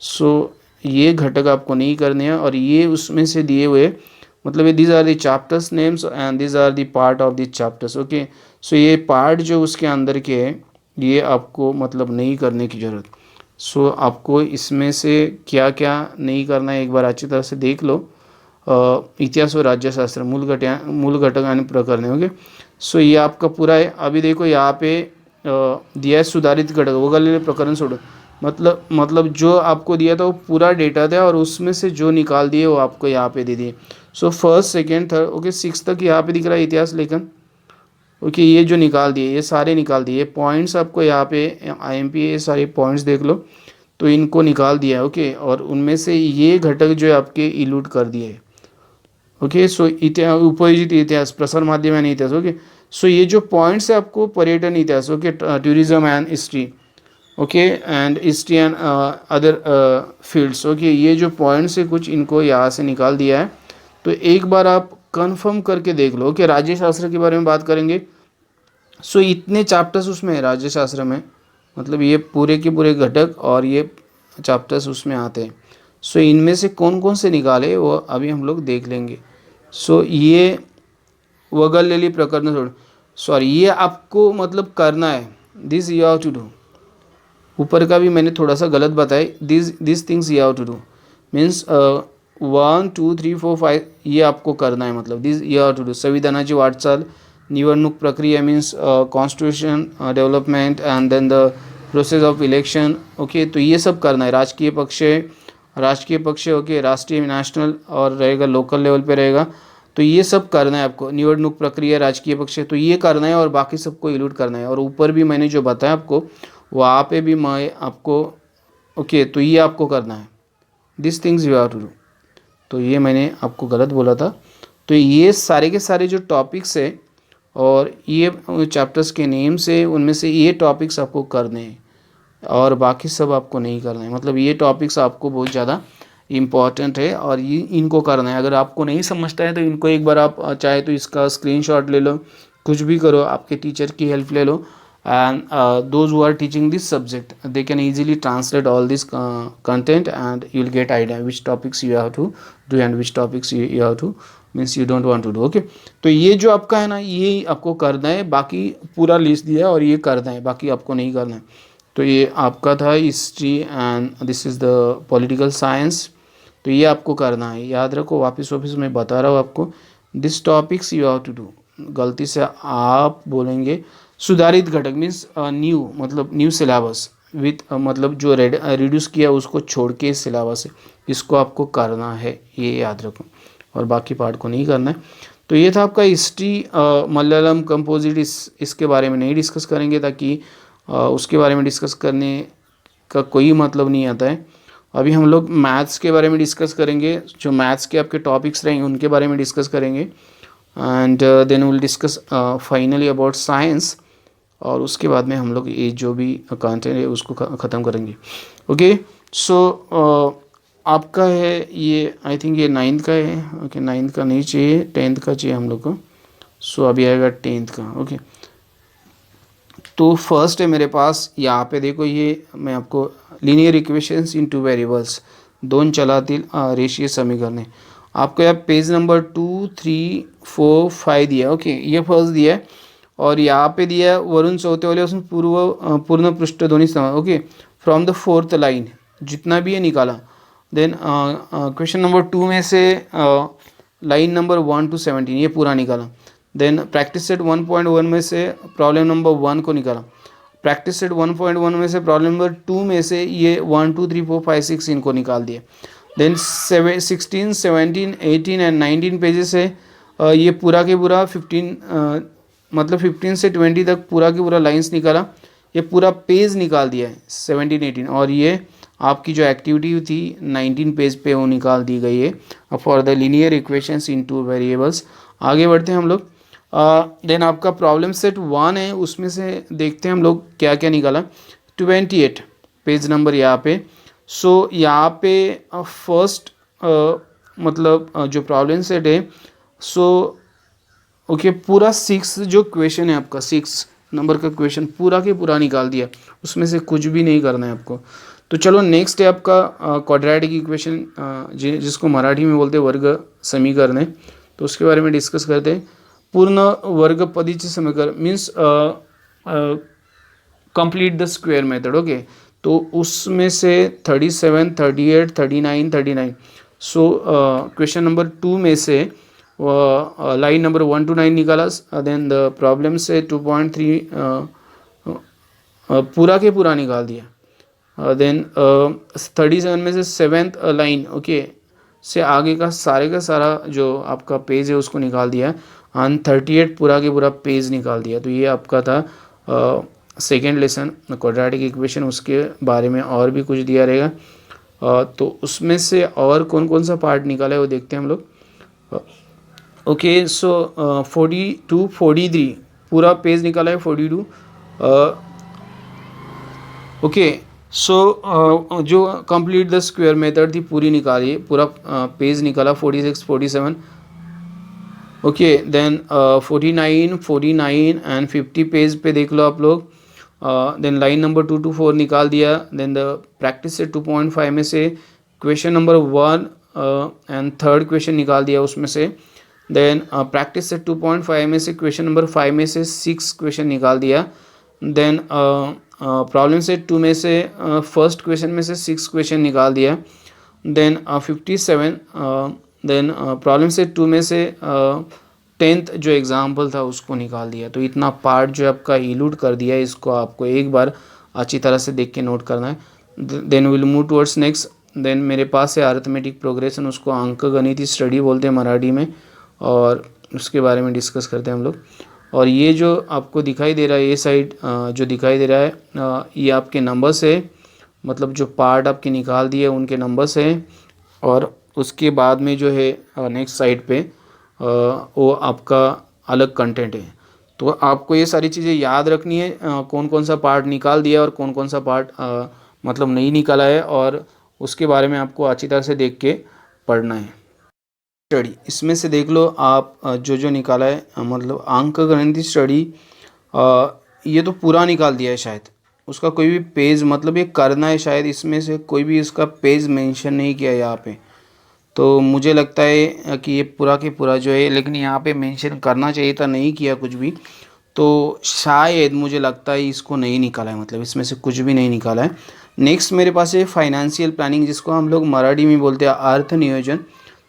सो ये घटक आपको नहीं करने हैं, और ये उसमें से दिए हुए, मतलब ये these are the chapters names and these are the part of the chapters. Okay, so ये पार्ट जो उसके अंदर के है ये आपको मतलब नहीं करने की ज़रूरत। सो आपको इसमें से क्या क्या नहीं करना है एक बार अच्छी तरह से देख लो। इतिहास और राज्यशास्त्र मूल घटक आणि प्रकरणे। ओके, सो ये आपका पूरा है। अभी देखो यहाँ पे दिया है सुधारित घटक वगैरह प्रकरण सोडो, मतलब जो आपको दिया था वो पूरा डेटा था, और उसमें से जो निकाल दिए वो आपको यहाँ पे दे दिए। So first second third okay 6 तक यहाँ पे दिख रहा है इतिहास लेखन। ओके, ये जो निकाल दिए ये सारे निकाल दिए पॉइंट्स आपको यहाँ पे IMP ये सारे पॉइंट्स देख लो, तो इनको निकाल दिया है। ओके, और उनमें से ये घटक जो है आपके इलूट कर दिए है। ओके, सो उपयोजित इतिहास, प्रसार माध्यम एंड इतिहास। ओके, सो ये जो पॉइंट्स है आपको पर्यटन इतिहास, okay, tourism and history, okay, and history and other fields. Okay, ये जो पॉइंट्स है कुछ इनको यहाँ से निकाल दिया है, तो एक बार आप कंफर्म करके देख लो। ओके, राज्यशास्त्र के बारे में बात करेंगे। सो इतने चैप्टर्स उसमें है राज्यशास्त्र में, मतलब ये पूरे के पूरे घटक और ये चैप्टर्स उसमें आते हैं। सो इनमें से कौन कौन से निकाले वो अभी हम लोग देख लेंगे। सो ये वगळलेली प्रकरण सोड, सॉरी ये आपको मतलब करना है, this you have to do. ऊपर का भी मैंने थोड़ा सा गलत बताया, this things you have to do means 1 2 3 4 5 ये आपको करना है, मतलब this you have to do. संविधानाची वाटचाल, निवडणूक प्रक्रिया means constitution development and then the process of election. Okay, तो ये सब करना है। राजकीय पक्ष ओके, राष्ट्रीय नेशनल और रहेगा लोकल लेवल पे रहेगा, तो ये सब करना है आपको। निवडणूक प्रक्रिया, राजकीय पक्ष, तो ये करना है, और बाकी सबको इलूट करना है। और ऊपर भी मैंने जो बताया आपको वहाँ पे भी मैं आपको ओके, तो ये आपको करना है, this things you have to do. तो ये मैंने आपको गलत बोला था। तो ये सारे के सारे जो टॉपिक्स है और ये चैप्टर्स के नेम से उनमें से ये टॉपिक्स आपको करने हैं, और बाकी सब आपको नहीं करना है। मतलब ये टॉपिक्स आपको बहुत ज़्यादा इम्पॉर्टेंट है, और ये इनको करना है। अगर आपको नहीं समझता है तो इनको एक बार आप चाहे तो इसका स्क्रीनशॉट ले लो, कुछ भी करो, आपके टीचर की हेल्प ले लो, and those who are teaching this subject they can easily translate all this content, and you'll get idea which topics you have to do and which topics you have to means you don't want to do। okay, तो ये जो आपका है ना ये आपको करना है, बाकी पूरा लिस्ट दिया है और ये करना है, बाकी आपको नहीं करना है। तो ये आपका था history and this is the political science, तो ये आपको करना है। याद रखो, वापस मैं बता रहा हूँ आपको, this topics you have to do. गलती से आप बोलेंगे सुधारित घटक मीन्स न्यू, मतलब न्यू सिलेबस विथ मतलब जो रिड्यूस किया उसको छोड़ के सिलेबस है, इसको आपको करना है, ये याद रखो, और बाकी पार्ट को नहीं करना है। तो ये था आपका हिस्ट्री मलयालम कंपोजिट। इसके बारे में नहीं डिस्कस करेंगे, ताकि उसके बारे में डिस्कस करने का कोई मतलब नहीं आता है। अभी हम लोग मैथ्स के बारे में डिस्कस करेंगे, जो मैथ्स के आपके टॉपिक्स रहेंगे उनके बारे में डिस्कस करेंगे, and then will discuss finally about science, और उसके बाद में हम लोग ये जो भी कंटेंट है उसको ख़त्म करेंगे। ओके, सो आपका है ये, आई थिंक ये 9th का है। ओके, 9th का नहीं चाहिए, 10th का चाहिए हम लोग को। सो अभी आएगा 10th का। ओके, तो फर्स्ट है मेरे पास यहाँ पे, देखो ये मैं आपको लिनियर इक्वेशंस इन टू वेरिएबल्स, दोन चलातील रेषीय समीकरण, आपको यहाँ पेज नंबर 2, 3, 4, 5 दिया। ओके, ये फर्स्ट दिया है, और यहाँ पे दिया है वरुण चौथे वाले उसमें पूर्ण पृष्ठ दोनों समान। Okay, from the 4th line जितना भी है निकाला। देन क्वेश्चन नंबर 2 में से लाइन नंबर 1 to 17 ये पूरा निकाला। देन प्रैक्टिस सेट 1.1 में से प्रॉब्लम नंबर 1 को निकाला। प्रैक्टिस सेट 1.1 में से प्रॉब्लम नंबर 2 में से ये 1, 2, 3, 4, 5, 6 इनको निकाल दिए। देन 16, 17, 18 एंड 19 पेजेस से ये पूरा के पूरा 15 15 से 20 तक पूरा के पूरा लाइंस निकाला। ये पूरा पेज निकाल दिया है 17, 18, और ये आपकी जो एक्टिविटी थी 19 पेज पे वो निकाल दी गई है for the linear equations in two variables. आगे बढ़ते हैं हम लोग। देन आपका प्रॉब्लम सेट 1 है, उसमें से देखते हैं हम लोग क्या क्या निकाला। 28 पेज नंबर यहाँ पे। सो यहाँ पे फर्स्ट जो प्रॉब्लम सेट है, सो ओके पूरा 6 जो क्वेश्चन है आपका, 6 नंबर का क्वेश्चन पूरा के पूरा निकाल दिया, उसमें से कुछ भी नहीं करना है आपको। तो चलो नेक्स्ट है आपका क्वाड्रेटिक इक्वेशन, जिसको मराठी में बोलते हैं वर्ग समीकरण है, तो उसके बारे में डिस्कस करते हैं। पूर्ण वर्गपदीचे समीकरण means complete the square method. Okay, तो उसमें से 37, 38, 39, 39। सो क्वेश्चन नंबर 2 में से लाइन नंबर 1 to 9 निकाला। देन द प्रॉब्लम से 2.3 पूरा के पूरा निकाल दिया। देन 37 में से 7th लाइन ओके से आगे का सारा जो आपका पेज है उसको निकाल दिया, एंड 38 पूरा के पूरा पेज निकाल दिया। तो ये आपका था सेकेंड लेसन क्वाड्रेटिक इक्वेशन। उसके बारे में और भी कुछ दिया रहेगा, तो उसमें से और कौन कौन सा पार्ट निकाला है वो देखते हैं हम लोग। ओके, सो 42, 43 पूरा पेज निकाला है 42। ओके, सो जो कंप्लीट द स्क्वायर मेथड थी पूरी निकाली, पूरा पेज निकाला 46, 47। ओके, देन 49, 49 एंड 50 पेज पे देख लो आप लोग। देन लाइन नंबर 2 to 4 निकाल दिया। देन द प्रैक्टिस से 2.5 में से question number 1 and third question निकाल दिया उसमें से। देन प्रैक्टिस से 2.5 में से क्वेश्चन नंबर 5 में से 6 क्वेश्चन निकाल दिया। देन प्रॉब्लम सेट 2 में से फर्स्ट क्वेश्चन में से 6 क्वेश्चन निकाल दिया। देन 57 देन प्रॉब्लम सेट 2 में से 10th जो एग्जाम्पल था उसको निकाल दिया। तो इतना पार्ट जो आपका इलूड कर दिया है, इसको आपको एक बार अच्छी तरह से देख के नोट करना है। Then will move towards next. Then मेरे पास है अरिथमेटिक प्रोग्रेशन, उसको अंक गणितीय स्टडी बोलते हैं मराठी में, और उसके बारे में डिस्कस करते हैं हम लोग। और ये जो आपको दिखाई दे रहा है, ये साइड जो दिखाई दे रहा है, ये आपके नंबर्स है, मतलब जो पार्ट आपके निकाल दिए उनके नंबर्स हैं। और उसके बाद में जो है नेक्स्ट साइड पे वो आपका अलग कंटेंट है। तो आपको ये सारी चीज़ें याद रखनी है, कौन कौन सा पार्ट निकाल दिया और कौन कौन सा पार्ट मतलब नहीं निकाला है, और उसके बारे में आपको अच्छी तरह से देख के पढ़ना है। स्टडी इसमें से देख लो आप जो निकाला है, मतलब अंक गणितीय स्टडी ये तो पूरा निकाल दिया है शायद, उसका कोई भी पेज मतलब ये करना है शायद, इसमें से कोई भी इसका पेज मेंशन नहीं किया यहाँ पे। तो मुझे लगता है कि ये पूरा के पूरा जो है, लेकिन यहाँ पे मेंशन करना चाहिए था, नहीं किया कुछ भी, तो शायद मुझे लगता है इसको नहीं निकाला है, मतलब इसमें से कुछ भी नहीं निकाला है। नेक्स्ट मेरे पास है फाइनेंशियल प्लानिंग, जिसको हम लोग मराठी में बोलते हैं अर्थ नियोजन।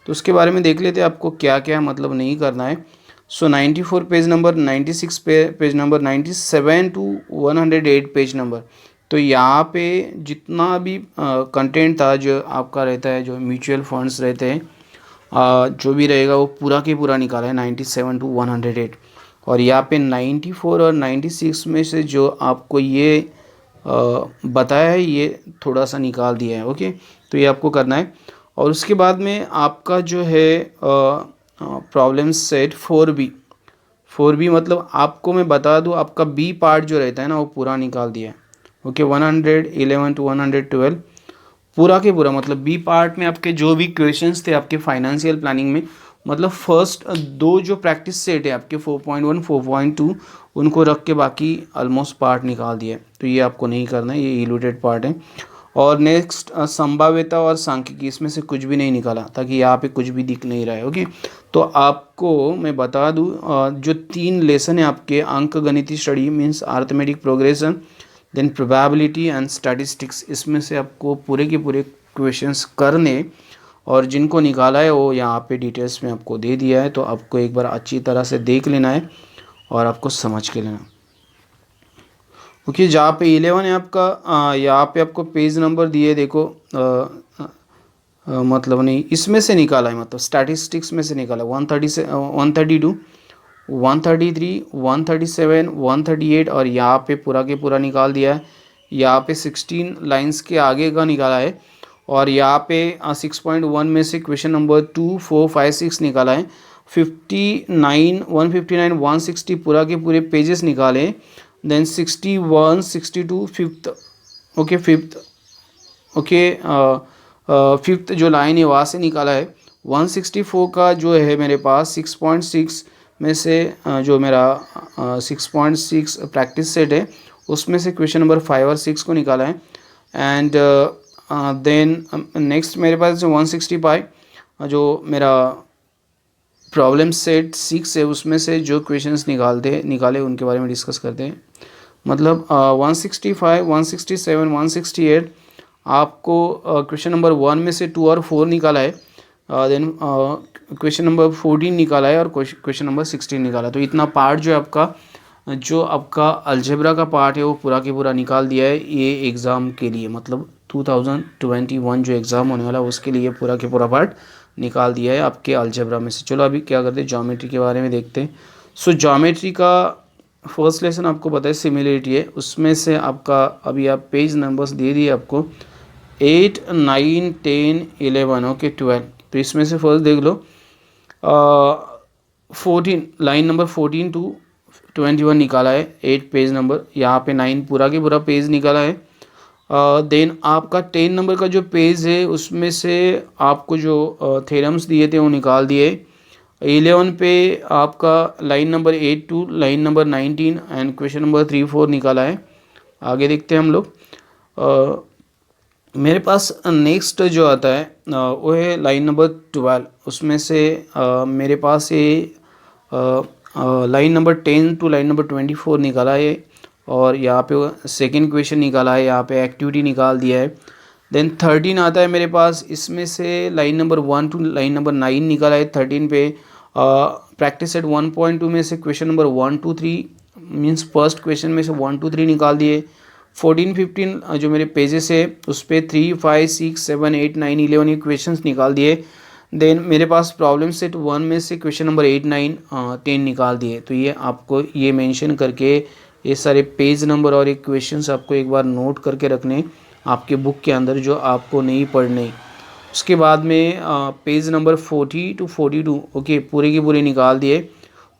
तो उसके बारे में देख लेते हैं आपको क्या क्या मतलब नहीं करना है। सो 94 page number, 96 page number, 97 to 108 page number. तो यहाँ पे जितना भी कंटेंट था जो आपका रहता है, जो म्यूचुअल फंड्स रहते हैं, जो भी रहेगा वो पूरा के पूरा निकाला है 97 to 108। और यहाँ पे 94 और 96 में से जो आपको ये बताया है ये थोड़ा सा निकाल दिया है। ओके, तो ये आपको करना है। और उसके बाद में आपका जो है प्रॉब्लम सेट 4B मतलब आपको मैं बता दूँ, आपका बी पार्ट जो रहता है ना वो पूरा निकाल दिया है। ओके, 111 to 112 पूरा के पूरा, मतलब बी पार्ट में आपके जो भी क्वेश्चंस थे आपके फाइनेंशियल प्लानिंग में, मतलब फर्स्ट दो जो प्रैक्टिस सेट है आपके 4.1 4.2 उनको रख के बाकी ऑलमोस्ट पार्ट निकाल दिया है। तो ये आपको नहीं करना है, ये इल्यूटेड पार्ट है। और नेक्स्ट संभाव्यता और सांख्यिकी, इसमें से कुछ भी नहीं निकाला ताकि यहाँ पे कुछ भी दिख नहीं रहा है। ओके, तो आपको मैं बता दूँ जो 3 लेसन है आपके अंक गणितीय study means arithmetic progression then probability and statistics, इसमें से आपको पूरे के पूरे क्वेश्चंस करने, और जिनको निकाला है वो यहाँ पे डिटेल्स में आपको दे दिया है। तो आपको एक बार अच्छी तरह से देख लेना है और आपको समझ के लेना। ओके, जहाँ पे 11 है आपका, यहाँ पे आपको पेज नंबर दिए देखो, मतलब नहीं इसमें से निकाला है, मतलब स्टैटिस्टिक्स में से निकाला 132 133 137 138 और यहाँ पे पूरा के पूरा निकाल दिया है। यहाँ पे 16 लाइंस के आगे का निकाला है। और यहाँ पे 6.1 में से क्वेश्चन नंबर 2 4 5 6 निकाला है। 59 159 160 पूरा के पूरे पेजेस निकाले। Then 61 62 fifth, okay fifth, okay fifth जो लाइन है वहाँ से निकाला है। 164 का जो है मेरे पास 6.6 में से जो मेरा 6.6 प्रैक्टिस सेट है उसमें से क्वेश्चन नंबर 5 और 6 को निकाला है। एंड देन नेक्स्ट मेरे पास जो 165 जो मेरा प्रॉब्लम सेट 6 है उसमें से जो क्वेश्चंस निकाले उनके बारे में डिस्कस करते हैं। मतलब 165 167 168 आपको क्वेश्चन नंबर 1 में से 2 और 4 निकाला है। देन क्वेश्चन नंबर 14 निकाला है और क्वेश्चन नंबर 16 निकाला। तो इतना पार्ट जो आपका अलजेब्रा का पार्ट है वो पूरा के पूरा निकाल दिया है ये एग्ज़ाम के लिए, मतलब 2021 जो एग्ज़ाम होने वाला है उसके लिए पूरा के पूरा पार्ट निकाल दिया है आपके अलजेब्रा में से। चलो अभी क्या करते हैं, ज्योमेट्री के बारे में देखते हैं। सो ज्योमेट्री का फर्स्ट लेसन आपको पता है सिमिलरिटी है, उसमें से आपका अभी आप पेज नंबर्स दे दिए आपको 8 9 10 11 ओके 12। तो इसमें से फर्स्ट देख लो 14 लाइन नंबर 14 to 21 निकाला है 8 पेज नंबर, यहाँ पे 9 पूरा के पूरा पेज निकाला है। देन आपका 10 नंबर का जो पेज है उसमें से आपको जो थ्योरम्स दिए थे वो निकाल दिए। 11 पे आपका line number 8 to line number 19 and question number 3 4 निकाला है। आगे देखते हैं हम लोग। मेरे पास नेक्स्ट जो आता है वो है लाइन नंबर 12, उसमें से मेरे पास ये line number 10 to line number 24 निकाला है। और यहाँ पे सेकंड क्वेश्चन निकाला है, यहाँ पे एक्टिविटी निकाल दिया है। देन 13 आता है मेरे पास, इसमें से line number 1 to line number 9 निकाला है। 13 पे प्रैक्टिस सेट 1.2 में से question number 1 to 3 means first question में से 1 to 3 निकाल दिए। 14 15 जो मेरे पेजेस है उस पर 3 5 6 7 8 9 11 ये क्वेश्चंस निकाल दिए। देन मेरे पास प्रॉब्लम सेट 1 में से क्वेश्चन नंबर 8 9 10 निकाल दिए। तो ये आपको ये मेंशन करके ये सारे पेज नंबर और एक क्वेश्चंस आपको एक बार नोट करके रखने आपके बुक के अंदर जो आपको नहीं पढ़ने। उसके बाद में पेज नंबर 40 to 42 ओके पूरे के पूरे निकाल दिए।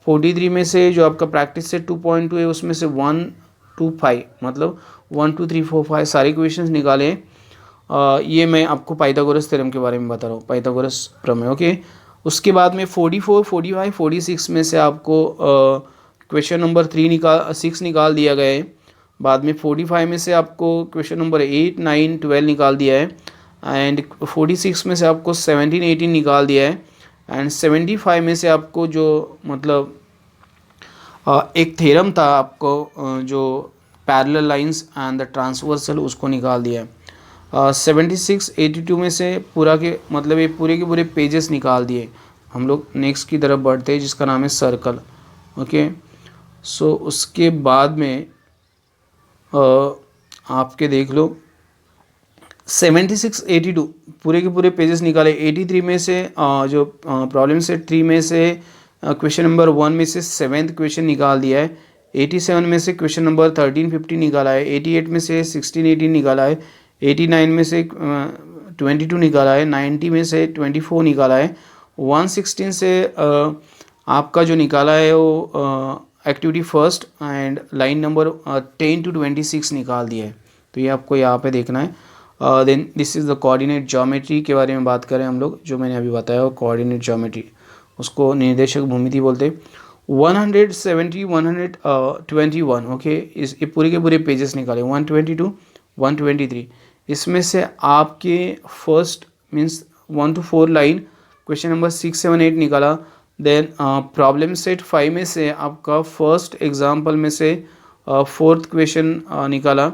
43 में से जो आपका प्रैक्टिस सेट 2.2 है उसमें से 1 to 5 मतलब 1 2 3 4 5 सारे क्वेश्चंस निकाले। ये मैं आपको पाइथागोरस थ्योरम के बारे में बता रहा हूँ, पाइथागोरस प्रमेय ओके। उसके बाद में 44 45 46 में से आपको क्वेश्चन नंबर 6 निकाल दिया गया है। बाद में 45 में से आपको क्वेश्चन नंबर 8 9 12 निकाल दिया है। एंड 46 में से आपको 17 18 निकाल दिया है। एंड 75 में से आपको जो मतलब एक थ्योरम था आपको जो parallel lines and the transversal उसको निकाल दिया है। 76 82 में से पूरा के मतलब ये पूरे के पूरे पेजेस निकाल दिए। हम लोग नेक्स्ट की तरफ बढ़ते हैं जिसका नाम है सर्कल ओके। सो उसके बाद में आपके देख लो 76 82 पूरे के पूरे पेजेस निकाले। 83 में से जो प्रॉब्लम सेट 3 में से क्वेश्चन नंबर 1 में से 7th क्वेश्चन निकाल दिया है। 87 में से क्वेश्चन नंबर 13 50 निकाला है। 88 में से 16 18 निकाला है। 89 में से 22 निकाला है। 90 में से 24 निकाला है। 116 से आपका जो निकाला है वो activity first and line number 10 to 26 निकाल दिया है। तो ये आपको यहाँ पे देखना है। Then this is the coordinate geometry के बारे में बात करें हम लोग, जो मैंने अभी बताया वो कोऑर्डिनेट ज्योमेट्री, उसको निर्देशक भूमिति बोलते हैं। 170 121 ओके, इस ये पूरे के पूरे पेजेस निकाले। 122 123 इसमें से आपके first means 1 to 4 line question number 6 7 8 निकाला। देन प्रॉब्लम सेट 5 में से आपका फर्स्ट एग्जाम्पल में से 4th क्वेश्चन निकाला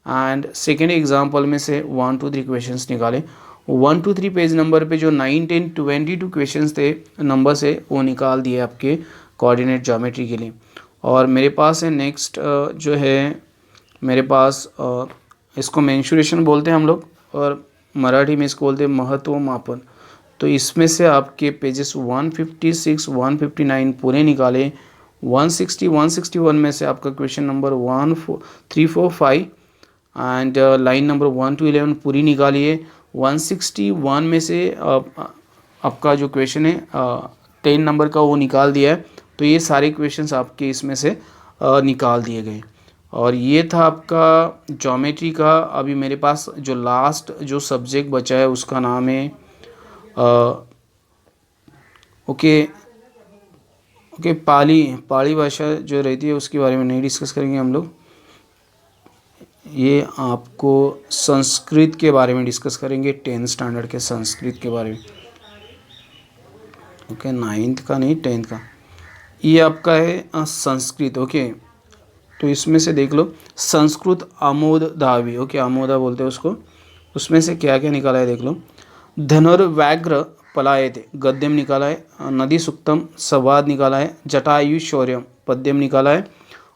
एंड सेकेंड एग्जाम्पल में से 1 2 3 क्वेश्चंस निकाले। 1 2 3 पेज नंबर पे जो 9 10 22 क्वेश्चंस थे नंबर से वो निकाल दिए आपके कोऑर्डिनेट ज्योमेट्री के लिए। और मेरे पास है नेक्स्ट जो है मेरे पास इसको मेंशुरेशन बोलते हैं हम लोग और मराठी में इसको बोलते हैं महत्व मापन। तो इसमें से आपके पेजेस 156 159 पूरे निकाले। 160 161 में से आपका question number 1 4 3 4 5 and line number 1 to 11 पूरी निकालिए। 161 में से आपका जो क्वेश्चन है 10 नंबर का वो निकाल दिया है। तो ये सारे क्वेश्चंस आपके इसमें से निकाल दिए गए। और ये था आपका ज्योमेट्री का। अभी मेरे पास जो लास्ट जो सब्जेक्ट बचा है उसका नाम है ओके पाली भाषा जो रहती है उसके बारे में नहीं डिस्कस करेंगे हम लोग। ये आपको संस्कृत के बारे में डिस्कस करेंगे, 10th स्टैंडर्ड के संस्कृत के बारे में। ओके 9th का नहीं 10th का। ये आपका है संस्कृत। ओके तो इसमें से देख लो संस्कृत आमोदावी। ओके आमोदा बोलते हैं उसको। उसमें से क्या क्या निकाला है देख लो। धनुर्व्याघ्र पलायते गद्यम निकाला है। नदी सुक्तम संवाद निकाला है। जटायु शौर्यम पद्यम निकाला है।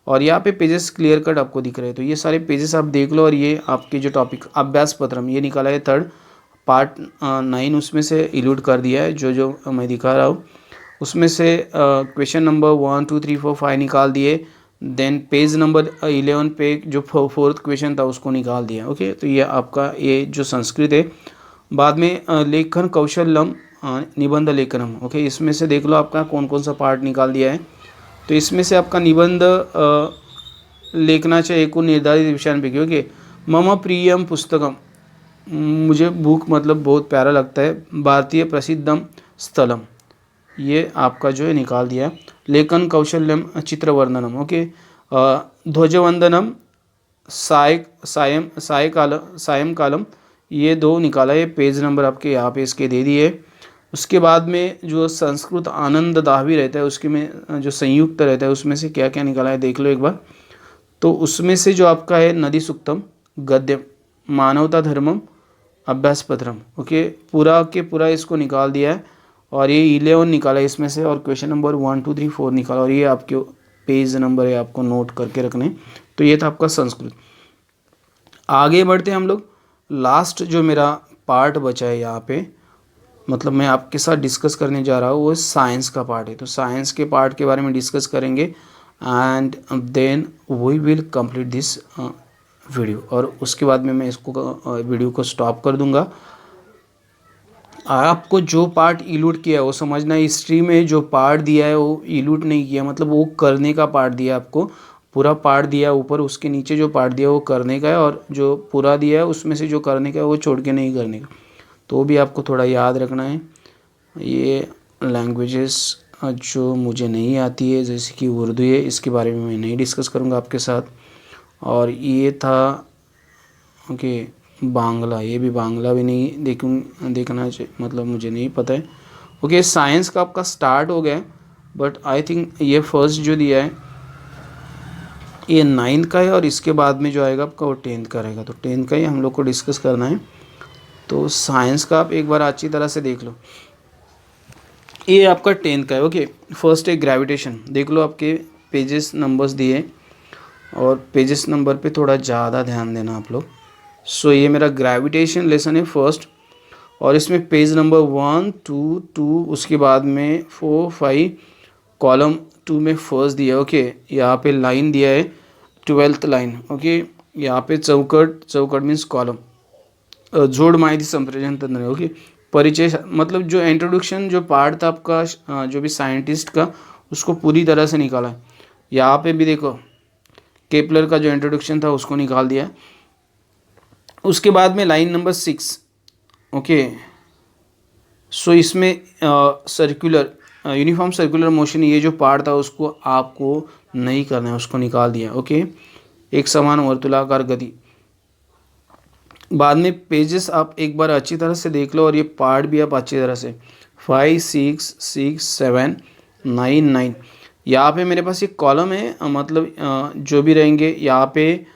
और यहाँ पे पेजेस क्लियर कट आपको दिख रहे हैं। तो ये सारे पेजेस आप देख लो। और ये आपके जो टॉपिक अभ्यास पत्रम ये निकाला है 3rd पार्ट 9 उसमें से इलूड कर दिया है जो मैं दिखा रहा हूँ। उसमें से क्वेश्चन नंबर 1 2 3 4 5 निकाल दिए। देन पेज नंबर 11 पे जो 4th क्वेश्चन था उसको निकाल दिया। ओके तो ये आपका ये जो संस्कृत है। बाद में लेखन कौशलम निबंध लेखनम। ओके इसमें से देख लो आपका कौन कौन सा पार्ट निकाल दिया है। तो इसमें से आपका निबंध लेखनाच्या एकूण निर्धारित विषयांपैकी ओके मम प्रियम पुस्तकम मुझे बुक मतलब बहुत प्यारा लगता है भारतीय प्रसिद्धम स्थलम ये आपका जो है निकाल दिया। लेखन कौशल्यम चित्रवर्णनम ओके ध्वजवंदनम सायंकालम ये 2 निकाला है। पेज नंबर आपके यहाँ पे इसके दे दिए। उसके बाद में जो संस्कृत आनंद दाहवी रहता है उसके में जो संयुक्त रहता है उसमें से क्या क्या निकाला है देख लो एक बार। तो उसमें से जो आपका है नदी सुक्तम गद्यम मानवता धर्मम अभ्यास पत्रम ओके पूरा के पूरा इसको निकाल दिया है। और ये 11 निकाला है इसमें से। और क्वेश्चन नंबर 1 2 3 4 निकाला। और ये आपके पेज नंबर है आपको नोट करके रखने। तो ये था आपका संस्कृत। आगे बढ़ते हैं हम लोग। लास्ट जो मेरा पार्ट बचा है यहाँ पे मतलब मैं आपके साथ डिस्कस करने जा रहा हूँ वो साइंस का पार्ट है। तो साइंस के पार्ट के बारे में डिस्कस करेंगे and then we will complete this video. और उसके बाद में मैं इसको वीडियो को स्टॉप कर दूंगा। आपको जो पार्ट इलूट किया है वो समझना। हिस्ट्री में जो पार्ट दिया है वो इलूट नहीं किया मतलब वो करने का पार्ट दिया आपको। पूरा पार्ट दिया ऊपर उसके नीचे जो पार्ट दिया वो करने का है और जो पूरा दिया है उसमें से जो करने का है वो छोड़ के नहीं करने का। तो भी आपको थोड़ा याद रखना है। ये लैंग्वेजेस जो मुझे नहीं आती है जैसे कि उर्दू है इसके बारे में मैं नहीं डिस्कस करूँगा आपके साथ। और ये था ओके बांग्ला। ये भी बांग्ला भी नहीं देखना चाहिए मतलब मुझे नहीं पता है। ओके साइंस का आपका स्टार्ट हो गया बट आई थिंक ये फर्स्ट जो दिया है ये 9th का है और इसके बाद में जो आएगा आपका वो 10th का रहेगा। तो 10th का ही हम लोग को डिस्कस करना है। तो साइंस का आप एक बार अच्छी तरह से देख लो। ये आपका 10th का है। ओके फर्स्ट है ग्रेविटेशन। देख लो आपके पेजेस नंबर्स दिए और पेजेस नंबर पे थोड़ा ज़्यादा ध्यान देना आप लोग। सो ये मेरा ग्रेविटेशन लेसन है फर्स्ट, और इसमें पेज नंबर 1 2 2, उसके बाद में 4 5, कॉलम 2 में फर्स्ट दिया है। ओके, यहाँ पे लाइन दिया है 12th लाइन। ओके, यहाँ पे चौकट, चौकट मीन्स कॉलम, जोड माहिती संप्रेषण तंत्र। ओके, परिचय मतलब जो इंट्रोडक्शन जो पार्ट था आपका जो भी साइंटिस्ट का, उसको पूरी तरह से निकाला है। यहाँ पे भी देखो केपलर का जो इंट्रोडक्शन था उसको निकाल दिया है। उसके बाद में लाइन नंबर 6। ओके, सो इसमें सर्कुलर यूनिफॉर्म सर्कुलर मोशन, ये जो पार्ट था उसको आपको नहीं करना है, उसको निकाल दिया। ओके, एक समान वर्तुलाकार गति। बाद में पेजेस आप एक बार अच्छी तरह से देख लो, और ये पार्ट भी आप अच्छी तरह से 5 6 6 7 9 9। यहाँ पे मेरे पास एक कॉलम है, मतलब जो भी रहेंगे यहाँ पे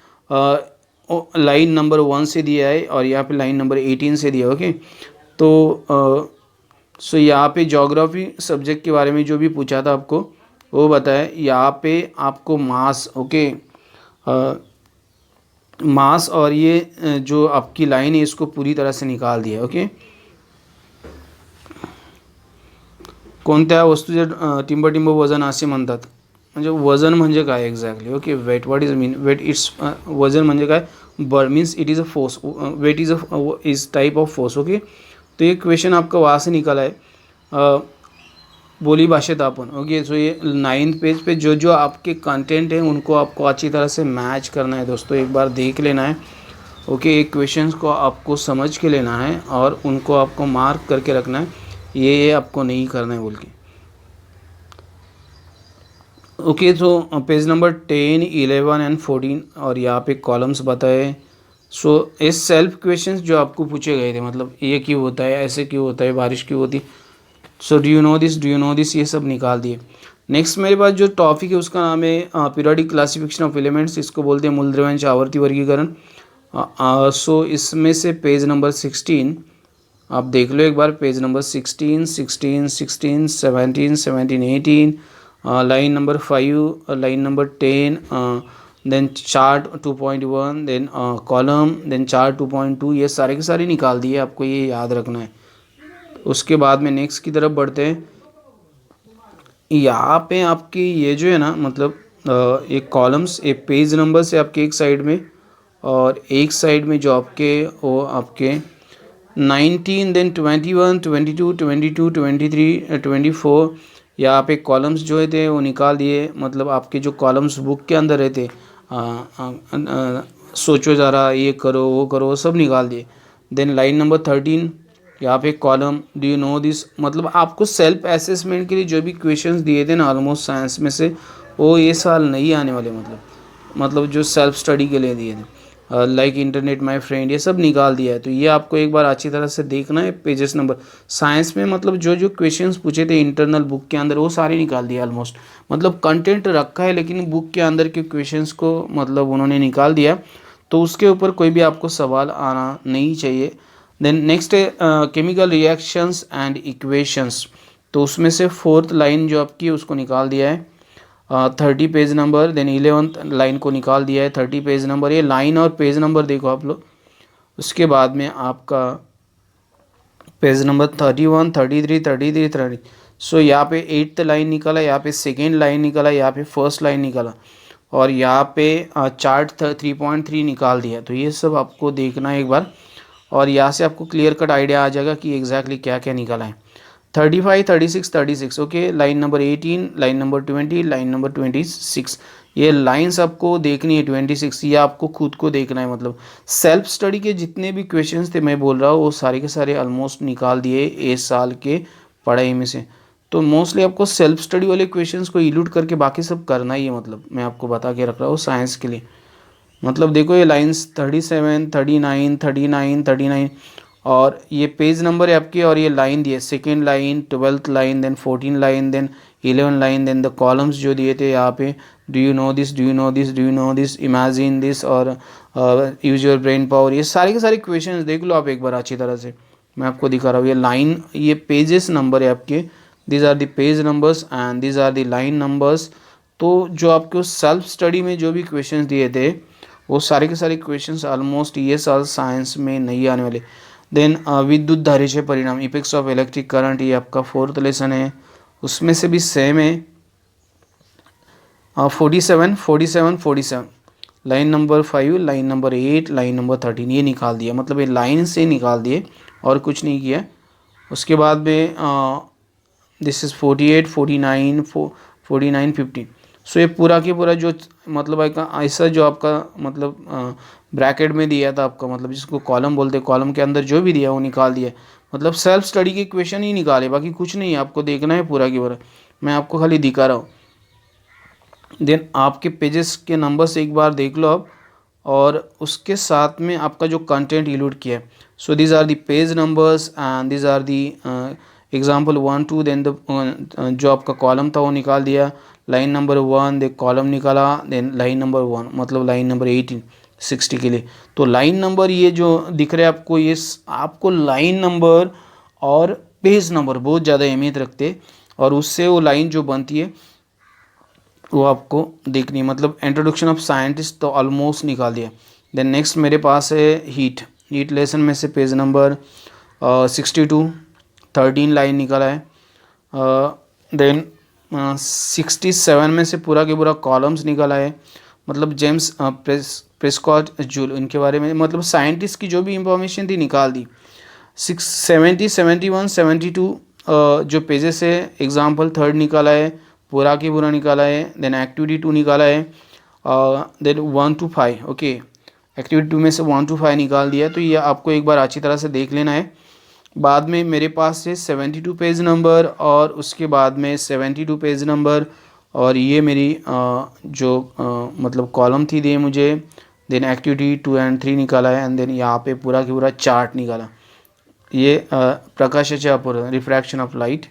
लाइन नंबर 1 से दिया है, और यहाँ पे लाइन नंबर 18 से दिया है। ओके, तो सो यहाँ पे ज्योग्राफी सब्जेक्ट के बारे में जो भी पूछा था आपको वो बताया। यहाँ पे आपको मास, ओके, मास और ये जो आपकी लाइन है इसको पूरी तरह से निकाल दिया। ओके, कोणत्या वस्तूचे टिंब वजन असे म्हणतात, म्हणजे वजन म्हणजे काय exactly. Okay, weight, what is mean weight, it's वजन म्हणजे काय, बर means it is a force, weight is type of force. Okay, तो ये क्वेश्चन आपका वहाँ से निकला है बोली भाषित अपन। ओके, सो ये 9th पेज पे जो जो आपके कंटेंट हैं उनको आपको अच्छी तरह से मैच करना है दोस्तों, एक बार देख लेना है। ओके, एक क्वेश्चंस को आपको समझ के लेना है और उनको आपको मार्क करके रखना है, ये आपको नहीं करना है बोल के। ओके, तो पेज नंबर 10 11 एंड 14, और यहाँ पे कॉलम्स बताए। सो ये सेल्फ क्वेश्चंस जो आपको पूछे गए थे, मतलब ये क्यों होता है, ऐसे क्यों होता है, बारिश क्यों होती, so do you know this, do you know this, ये सब निकाल दिए। नेक्स्ट मेरे पास जो टॉपिक है उसका नाम है पीरियोडिक क्लासिफिकेशन ऑफ एलिमेंट्स, इसको बोलते हैं मूलद्रव्यांश आवर्ती वर्गीकरण। सो इसमें से पेज नंबर 16 आप देख लो एक बार, page number 16 16 16 17 17 18, line number 5, line number 10, then chart 2.1, then column, then chart 2.2, ये सारे के सारे निकाल दिए, आपको ये याद रखना है। उसके बाद में नेक्स्ट की तरफ बढ़ते हैं। यहाँ पे आपकी ये जो है ना, मतलब एक कॉलम्स, एक पेज नंबर से आपके एक साइड में, और एक साइड में जो आपके वो आपके 19, देन 21 22 22 23 24, यहाँ पे कॉलम्स जो है थे वो निकाल दिए। मतलब आपके जो कॉलम्स बुक के अंदर रहते, सोचो ज़रा, ये करो वो करो, वो सब निकाल दिए। देन लाइन नंबर 13, यहाँ पे column do you know this, मतलब आपको सेल्फ असेसमेंट के लिए जो भी क्वेश्चंस दिए थे ना ऑलमोस्ट साइंस में से, वो ये साल नहीं आने वाले, मतलब जो सेल्फ स्टडी के लिए दिए थे, लाइक इंटरनेट माय फ्रेंड, ये सब निकाल दिया है। तो ये आपको एक बार अच्छी तरह से देखना है। पेजेस नंबर साइंस में मतलब जो जो क्वेश्चंस पूछे थे इंटरनल बुक के अंदर वो सारे निकाल दिया ऑलमोस्ट, मतलब कंटेंट रखा है लेकिन बुक के अंदर के क्वेश्चंस को मतलब उन्होंने निकाल दिया, तो उसके ऊपर कोई भी आपको सवाल आना नहीं चाहिए। देन नेक्स्ट है केमिकल रिएक्शंस एंड इक्वेशंस, तो उसमें से 4th लाइन जो आपकी है उसको निकाल दिया है 30 page number. Then 11th line को निकाल दिया है 30 पेज नंबर। ये लाइन और पेज नंबर देखो आप लोग। उसके बाद में आपका पेज नंबर 31 33 33 30। सो यहाँ पे 8th लाइन निकाला, यहाँ पे 2nd लाइन निकाला, यहाँ पे 1st लाइन निकाला, और यहाँ पे चार्ट 3.3 निकाल दिया। तो ये सब आपको देखना है एक बार, और यहाँ से आपको क्लियर कट आइडिया आ जाएगा कि एग्जैक्टली क्या क्या निकाला है। 35 36 36, okay, line number 18, line number 20, line number 26, ये लाइंस आपको देखनी है 26, ये आपको खुद को देखना है। मतलब सेल्फ स्टडी के जितने भी क्वेश्चंस थे मैं बोल रहा हूँ वो सारे के सारे ऑलमोस्ट निकाल दिए इस साल के पढ़ाई में से। तो मोस्टली आपको सेल्फ स्टडी वाले क्वेश्चंस को इल्यूट करके बाकी सब करना ही है, मतलब मैं आपको बता के रख रहा हूँ साइंस के लिए। मतलब देखो ये लाइंस 37 39 39 39, और ये पेज नंबर है आपके, और ये लाइन दिए 2nd line, 12th line, then 14 line, then 11 line, then the columns जो दिए थे यहाँ पे, do you know this, do you know this, do you know this, imagine this, और यूज योर ब्रेन पावर, ये सारे के सारे क्वेश्चन देख लो आप एक बार अच्छी तरह से। मैं आपको दिखा रहा हूँ ये लाइन, ये पेजेस नंबर है आपके, these are the page numbers and these are the line numbers. तो जो आपको सेल्फ स्टडी में जो भी क्वेश्चंस दिए थे वो सारे के सारे क्वेश्चंस ऑलमोस्ट ये साल साइंस में नहीं आने वाले। देन विद्युत धारेचे परिणाम, इफेक्ट्स ऑफ इलेक्ट्रिक करंट, ये आपका 4th लेसन है, उसमें से भी सेम है। 47 line number 5, line number 8, line number 13 ये निकाल दिया, मतलब ये लाइन से निकाल दिए और कुछ नहीं किया। उसके बाद में दिस इज़ 48, 49, 50। सो ये पूरा के पूरा जो मतलब ऐसा जो आपका मतलब ब्रैकेट में दिया था आपका, मतलब जिसको कॉलम बोलते हैं, कॉलम के अंदर जो भी दिया वो निकाल दिया। मतलब सेल्फ स्टडी के क्वेश्चन ही निकाले, बाकी कुछ नहीं है, आपको देखना है पूरा की पूरा, मैं आपको खाली दिखा रहा हूँ। देन आपके पेजेस के नंबर्स एक बार देख लो आप, और उसके साथ में आपका जो कंटेंट इंक्लूड किया है। So these are the page numbers and these are the example 1 2। Then the जो आपका कॉलम था वो निकाल दिया, लाइन नंबर 1 दे कॉलम निकाला, देन लाइन नंबर 1 मतलब लाइन नंबर 18 60 के लिए। तो लाइन नंबर ये जो दिख रहे हैं आपको, ये आपको लाइन नंबर और पेज नंबर बहुत ज़्यादा अहमियत रखते, और उससे वो लाइन जो बनती है वो आपको देखनी है। मतलब इंट्रोडक्शन ऑफ साइंटिस्ट तो ऑलमोस्ट निकाल दिया। देन नेक्स्ट मेरे पास है हीट लेसन में से पेज नंबर 62 13 लाइन निकाला है। देन 67 में से पूरा के पूरा कॉलम्स निकाला है। मतलब जेम्स प्रेस्कॉट जूल, इनके बारे में मतलब साइंटिस्ट की जो भी इंफॉर्मेशन थी निकाल दी। 70 71 72 जो पेजेस है, एग्जाम्पल 3 निकाला है, पूरा की पूरा निकाला है। देन एक्टिविटी 2 निकाला है, देन 1 to 5 ओके, एक्टिविटी 2 में से 1 to 5 निकाल दिया। तो ये आपको एक बार अच्छी तरह से देख लेना है। बाद में मेरे पास है 72 पेज नंबर, और उसके बाद में 72 पेज नंबर, और ये मेरी जो मतलब कॉलम थी दिए मुझे। देन एक्टिविटी 2 and 3 निकाला है, एंड देन यहाँ पे पूरा की पूरा चार्ट निकाला। ये प्रकाशाच्या अपवर्तन, रिफ्रैक्शन ऑफ लाइट,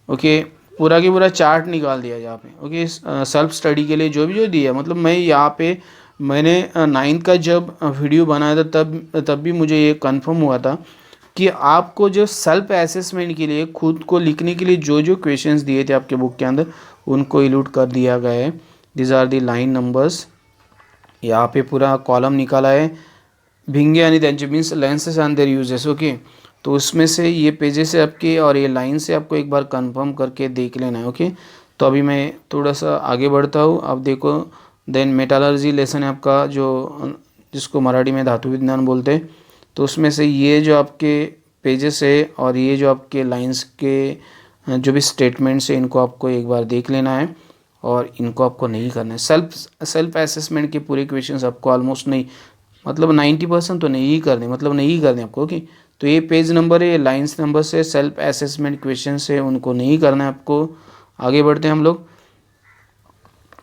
ओके, पूरा की पूरा चार्ट निकाल दिया यहाँ पे। ओके, सेल्फ स्टडी के लिए जो भी जो दिया, मतलब मैं यहाँ पे मैंने 9th का जब वीडियो बनाया था तब भी मुझे ये कंफर्म हुआ था कि आपको जो सेल्फ असेसमेंट के लिए खुद को लिखने के लिए जो जो क्वेश्चंस दिए थे आपके बुक के अंदर, उनको इलूट कर दिया गया है। This are the line numbers, यहाँ पे पूरा कॉलम निकाला है। भिंगे आणि त्यांचे means lenses and their uses, okay. तो उसमें से ये पेजेस है आपके, और ये लाइन से आपको एक बार कंफर्म करके देख लेना है, ओके। तो अभी मैं थोड़ा सा आगे बढ़ता हूँ, अब देखो। देन मेटालर्जी लेसन है आपका, जो जिसको मराठी में धातु विज्ञान बोलते हैं। तो उसमें से ये जो आपके पेजेस है और ये जो आपके लाइंस के जो भी स्टेटमेंट्स है, इनको आपको एक बार देख लेना है, और इनको आपको नहीं करना है। सेल्फ असेसमेंट के पूरे क्वेश्चंस आपको ऑलमोस्ट नहीं, मतलब 90% तो नहीं करने, मतलब नहीं करने आपको, ओके। तो ये पेज नंबर है, ये लाइंस नंबर से सेल्फ असेसमेंट क्वेश्चंस है, उनको नहीं करना है आपको। आगे बढ़ते हैं हम लोग।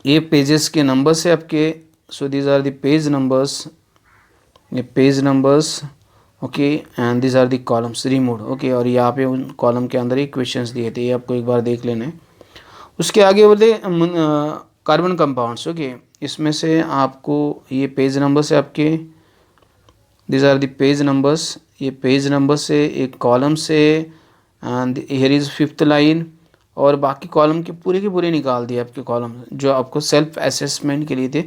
ये पेजेस के नंबर्स है आपके, so these are the page numbers, ये page numbers, okay, and these are the columns remove, okay. और यहाँ पे उन कॉलम के अंदर ही क्वेश्चंस दिए थे, ये आपको एक बार देख लेना है। उसके आगे बढ़ते कार्बन कंपाउंड्स, ओके। इसमें से आपको ये पेज नंबर से आपके, this are the page numbers, ये पेज नंबर से एक कॉलम से, and here is 5th line, और बाकी कॉलम के पूरे निकाल दिए आपके कॉलम जो आपको सेल्फ असेसमेंट के लिए थे।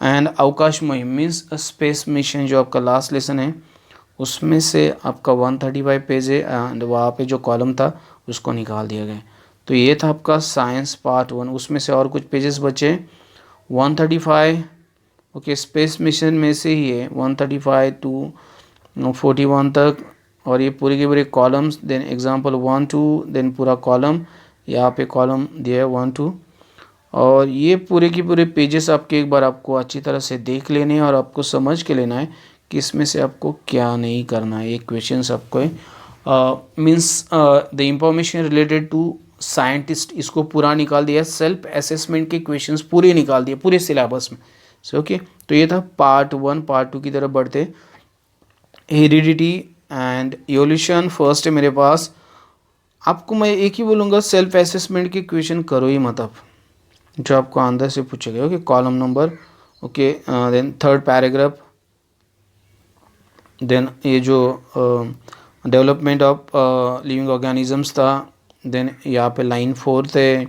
एंड अवकाश मुहिम मीन्स स्पेस मिशन, जो आपका लास्ट लेसन है, उसमें से आपका 135 पेज है, एंड वहाँ पे जो कॉलम था उसको निकाल दिया गया। तो ये था आपका साइंस पार्ट 1। उसमें से और कुछ पेजेस बचे 135, ओके। स्पेस मिशन में से ही है 135 to 41 तक, और ये पूरे के पूरे कॉलम्स। देन एग्जांपल 1 2, देन पूरा कॉलम, यहाँ पे कॉलम दिया है 1 2, और ये पूरे के पूरे पेजेस आपके एक बार आपको अच्छी तरह से देख लेने हैं, और आपको समझ के लेना है कि इसमें से आपको क्या नहीं करना है। ये क्वेश्चंस आपको means the information related to scientist, इसको पूरा निकाल दिया। सेल्फ असेसमेंट के क्वेश्चंस पूरे निकाल दिए पूरे सिलेबस में से, ओके। तो ये था पार्ट 1। पार्ट 2 की तरफ बढ़ते। हेरिडिटी एंड इवोल्यूशन फर्स्ट है मेरे पास। आपको मैं एक ही बोलूँगा, सेल्फ असेसमेंट के क्वेश्चन करो ही मत आप, जो आपको अंदर से पूछे गए, okay. Column number, okay. Then 3rd paragraph, then ये जो डेवलपमेंट ऑफ लिविंग ऑर्गेनिजम्स था, देन यहाँ पे लाइन 4th है,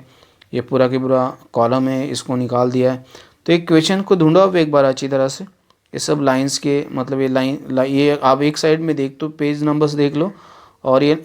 ये पूरा के पूरा कॉलम है, इसको निकाल दिया है। तो एक क्वेश्चन को ढूंढो आप एक बार अच्छी तरह से, ये सब लाइंस के मतलब ये ये आप एक साइड में देख तो पेज नंबर्स देख लो। और ये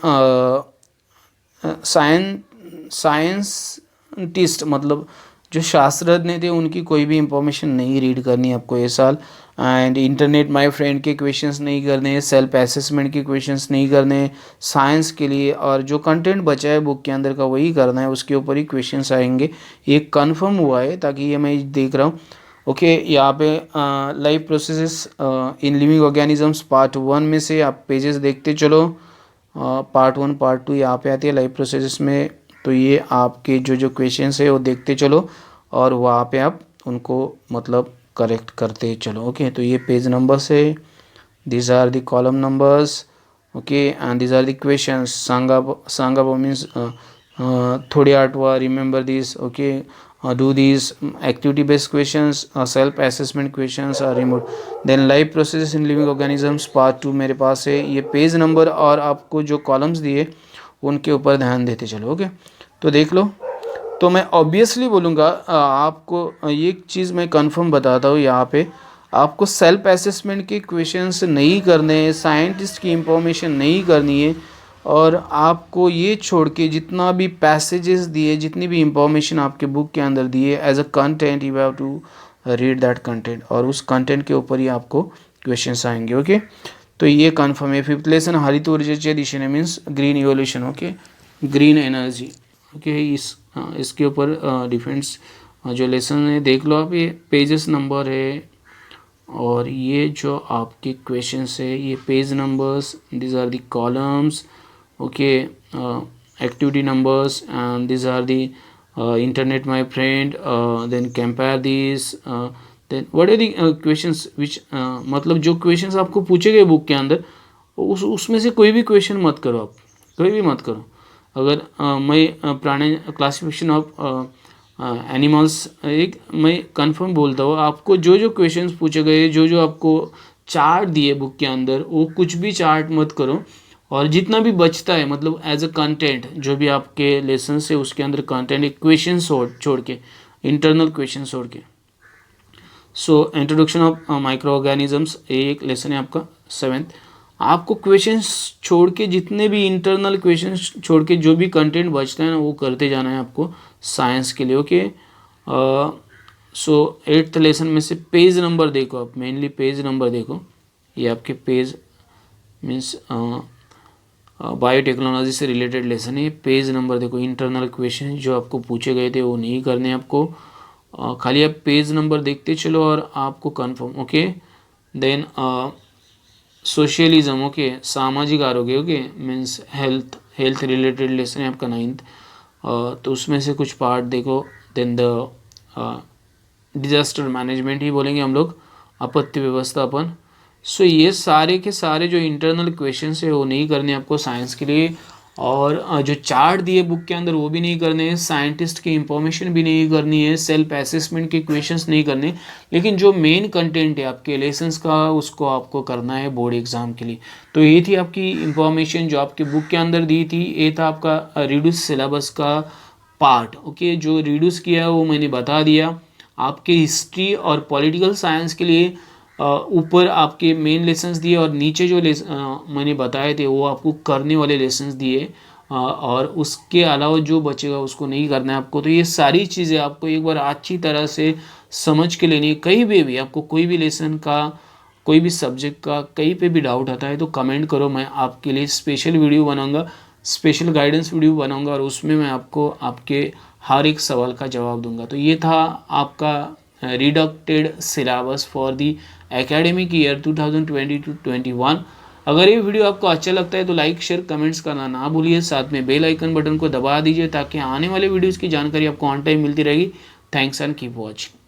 साइंटिस्ट मतलब जो शास्त्रज्ञ थे उनकी कोई भी इंफॉर्मेशन नहीं रीड करनी आपको ये साल। एंड इंटरनेट माय फ्रेंड के क्वेश्चंस नहीं करने, सेल्फ असेसमेंट के क्वेश्चंस नहीं करने साइंस के लिए, और जो कंटेंट बचा है बुक के अंदर का वही करना है, उसके ऊपर ही क्वेश्चंस आएंगे। ये कंफर्म हुआ है, ताकि ये मैं देख रहा हूँ। ओके, यहाँ पे life processes in living organisms part 1 में से आप पेजेस देखते चलो। पार्ट 1 पार्ट 2 यहाँ पे आती है लाइफ प्रोसेसेस में। तो ये आपके जो जो क्वेश्चंस है वो देखते चलो और वहाँ पे आप उनको मतलब करेक्ट करते चलो। ओके, तो ये पेज नंबर्स है, these are the column numbers. Okay, and these are the questions. Sangabo means thodi atwa, remember these. Okay, do these activity based questions, self assessment questions are removed. Then life processes in living organisms part 2 मेरे पास है। ये page number और आपको जो columns दिए उनके ऊपर ध्यान देते चलो। ओके, तो देख लो। तो मैं ऑब्वियसली बोलूँगा आपको ये चीज़ मैं कंफर्म बताता हूँ, यहाँ पे आपको सेल्फ असेसमेंट के क्वेश्चंस नहीं करने हैं, साइंटिस्ट की इंफॉर्मेशन नहीं करनी है, और आपको ये छोड़ के जितना भी पैसेजेस दिए, जितनी भी इंफॉर्मेशन आपके बुक के अंदर दिए as a content, you have to read that content, और उस कंटेंट के ऊपर ही आपको क्वेश्चंस आएंगे। ओके, तो ये कंफर्म है। 5th लेसन हरित ऊर्जेच्या दिशेने means green evolution. Okay, green energy. Okay, इसके ऊपर डिफेंस जो लेसन है देख लो आप, ये पेजेस नंबर है, और ये जो आपके क्वेश्चंस है ये page numbers, this are the columns. Okay, activity numbers, and this are the internet my friend, then compare this, then what are the questions which, मतलब जो क्वेश्चंस आपको पूछे गए बुक के अंदर उसमें से कोई भी क्वेश्चन मत करो आप, कोई भी मत करो। अगर मैं प्राणी क्लासिफिकेशन ऑफ एनिमल्स एक मैं कंफर्म बोलता हूँ, आपको जो जो क्वेश्चंस पूछे गए, जो जो आपको चार्ट दिए बुक के अंदर, वो कुछ भी चार्ट मत करो, और जितना भी बचता है मतलब एज अ कंटेंट जो भी आपके लेसन से उसके अंदर कंटेंट एक क्वेश्चन छोड़ के, इंटरनल क्वेश्चन छोड़ के। So introduction of micro organisms एक लेसन है आपका 7th। आपको क्वेश्चंस छोड़ के, जितने भी इंटरनल क्वेश्चंस छोड़ के जो भी कंटेंट बचता है ना वो करते जाना है आपको साइंस के लिए। ओके, सो 8th लेसन में से पेज नंबर देखो आप, मेनली पेज नंबर देखो। ये आपके पेज मीन्स बायोटेक्नोलॉजी से रिलेटेड लेसन है। पेज नंबर देखो, इंटरनल क्वेश्चन जो आपको पूछे गए थे वो नहीं करने आपको, खाली आप पेज नंबर देखते चलो और आपको confirm. Okay, then socialism. Okay, सामाजिक आरोग्य। Okay, means health related lesson है आपका 9th। तो उसमें से कुछ पार्ट देखो। देन द डिजास्टर मैनेजमेंट ही बोलेंगे हम लोग, आपत्ति व्यवस्थापन। सो ये सारे के सारे जो इंटरनल क्वेश्चंस है वो नहीं करने आपको साइंस के लिए, और जो चार्ट दिए बुक के अंदर वो भी नहीं करने हैं, साइंटिस्ट की इंफॉर्मेशन भी नहीं करनी है, सेल्फ असेसमेंट के क्वेश्चंस नहीं करने, लेकिन जो मेन कंटेंट है आपके लेसन्स का उसको आपको करना है बोर्ड एग्जाम के लिए। तो ये थी आपकी इंफॉर्मेशन जो आपके बुक के अंदर दी थी। ये था आपका रिड्यूस सिलेबस का पार्ट। ओके, जो रिड्यूस किया है वो मैंने बता दिया। आपके हिस्ट्री और पॉलिटिकल साइंस के लिए ऊपर आपके मेन लेसन्स दिए, और नीचे जो मैंने बताए थे वो आपको करने वाले लेसन्स दिए, और उसके अलावा जो बचेगा उसको नहीं करना है आपको। तो ये सारी चीज़ें आपको एक बार अच्छी तरह से समझ के लेनी है। कहीं भी आपको कोई भी लेसन का, कोई भी सब्जेक्ट का कहीं पे भी डाउट आता है तो कमेंट करो, मैं आपके लिए स्पेशल वीडियो बनाऊंगा, स्पेशल गाइडेंस वीडियो बनाऊंगा, और उसमें मैं आपको आपके हर एक सवाल का जवाब दूंगा। तो ये था आपका redacted syllabus for the academic year 2020-21। अगर ये वीडियो आपको अच्छा लगता है तो लाइक शेयर कमेंट्स करना ना भूलिए, साथ में बेल आइकन बटन को दबा दीजिए ताकि आने वाले वीडियोज़ की जानकारी आपको ऑन टाइम मिलती रहेगी। Thanks and keep watching.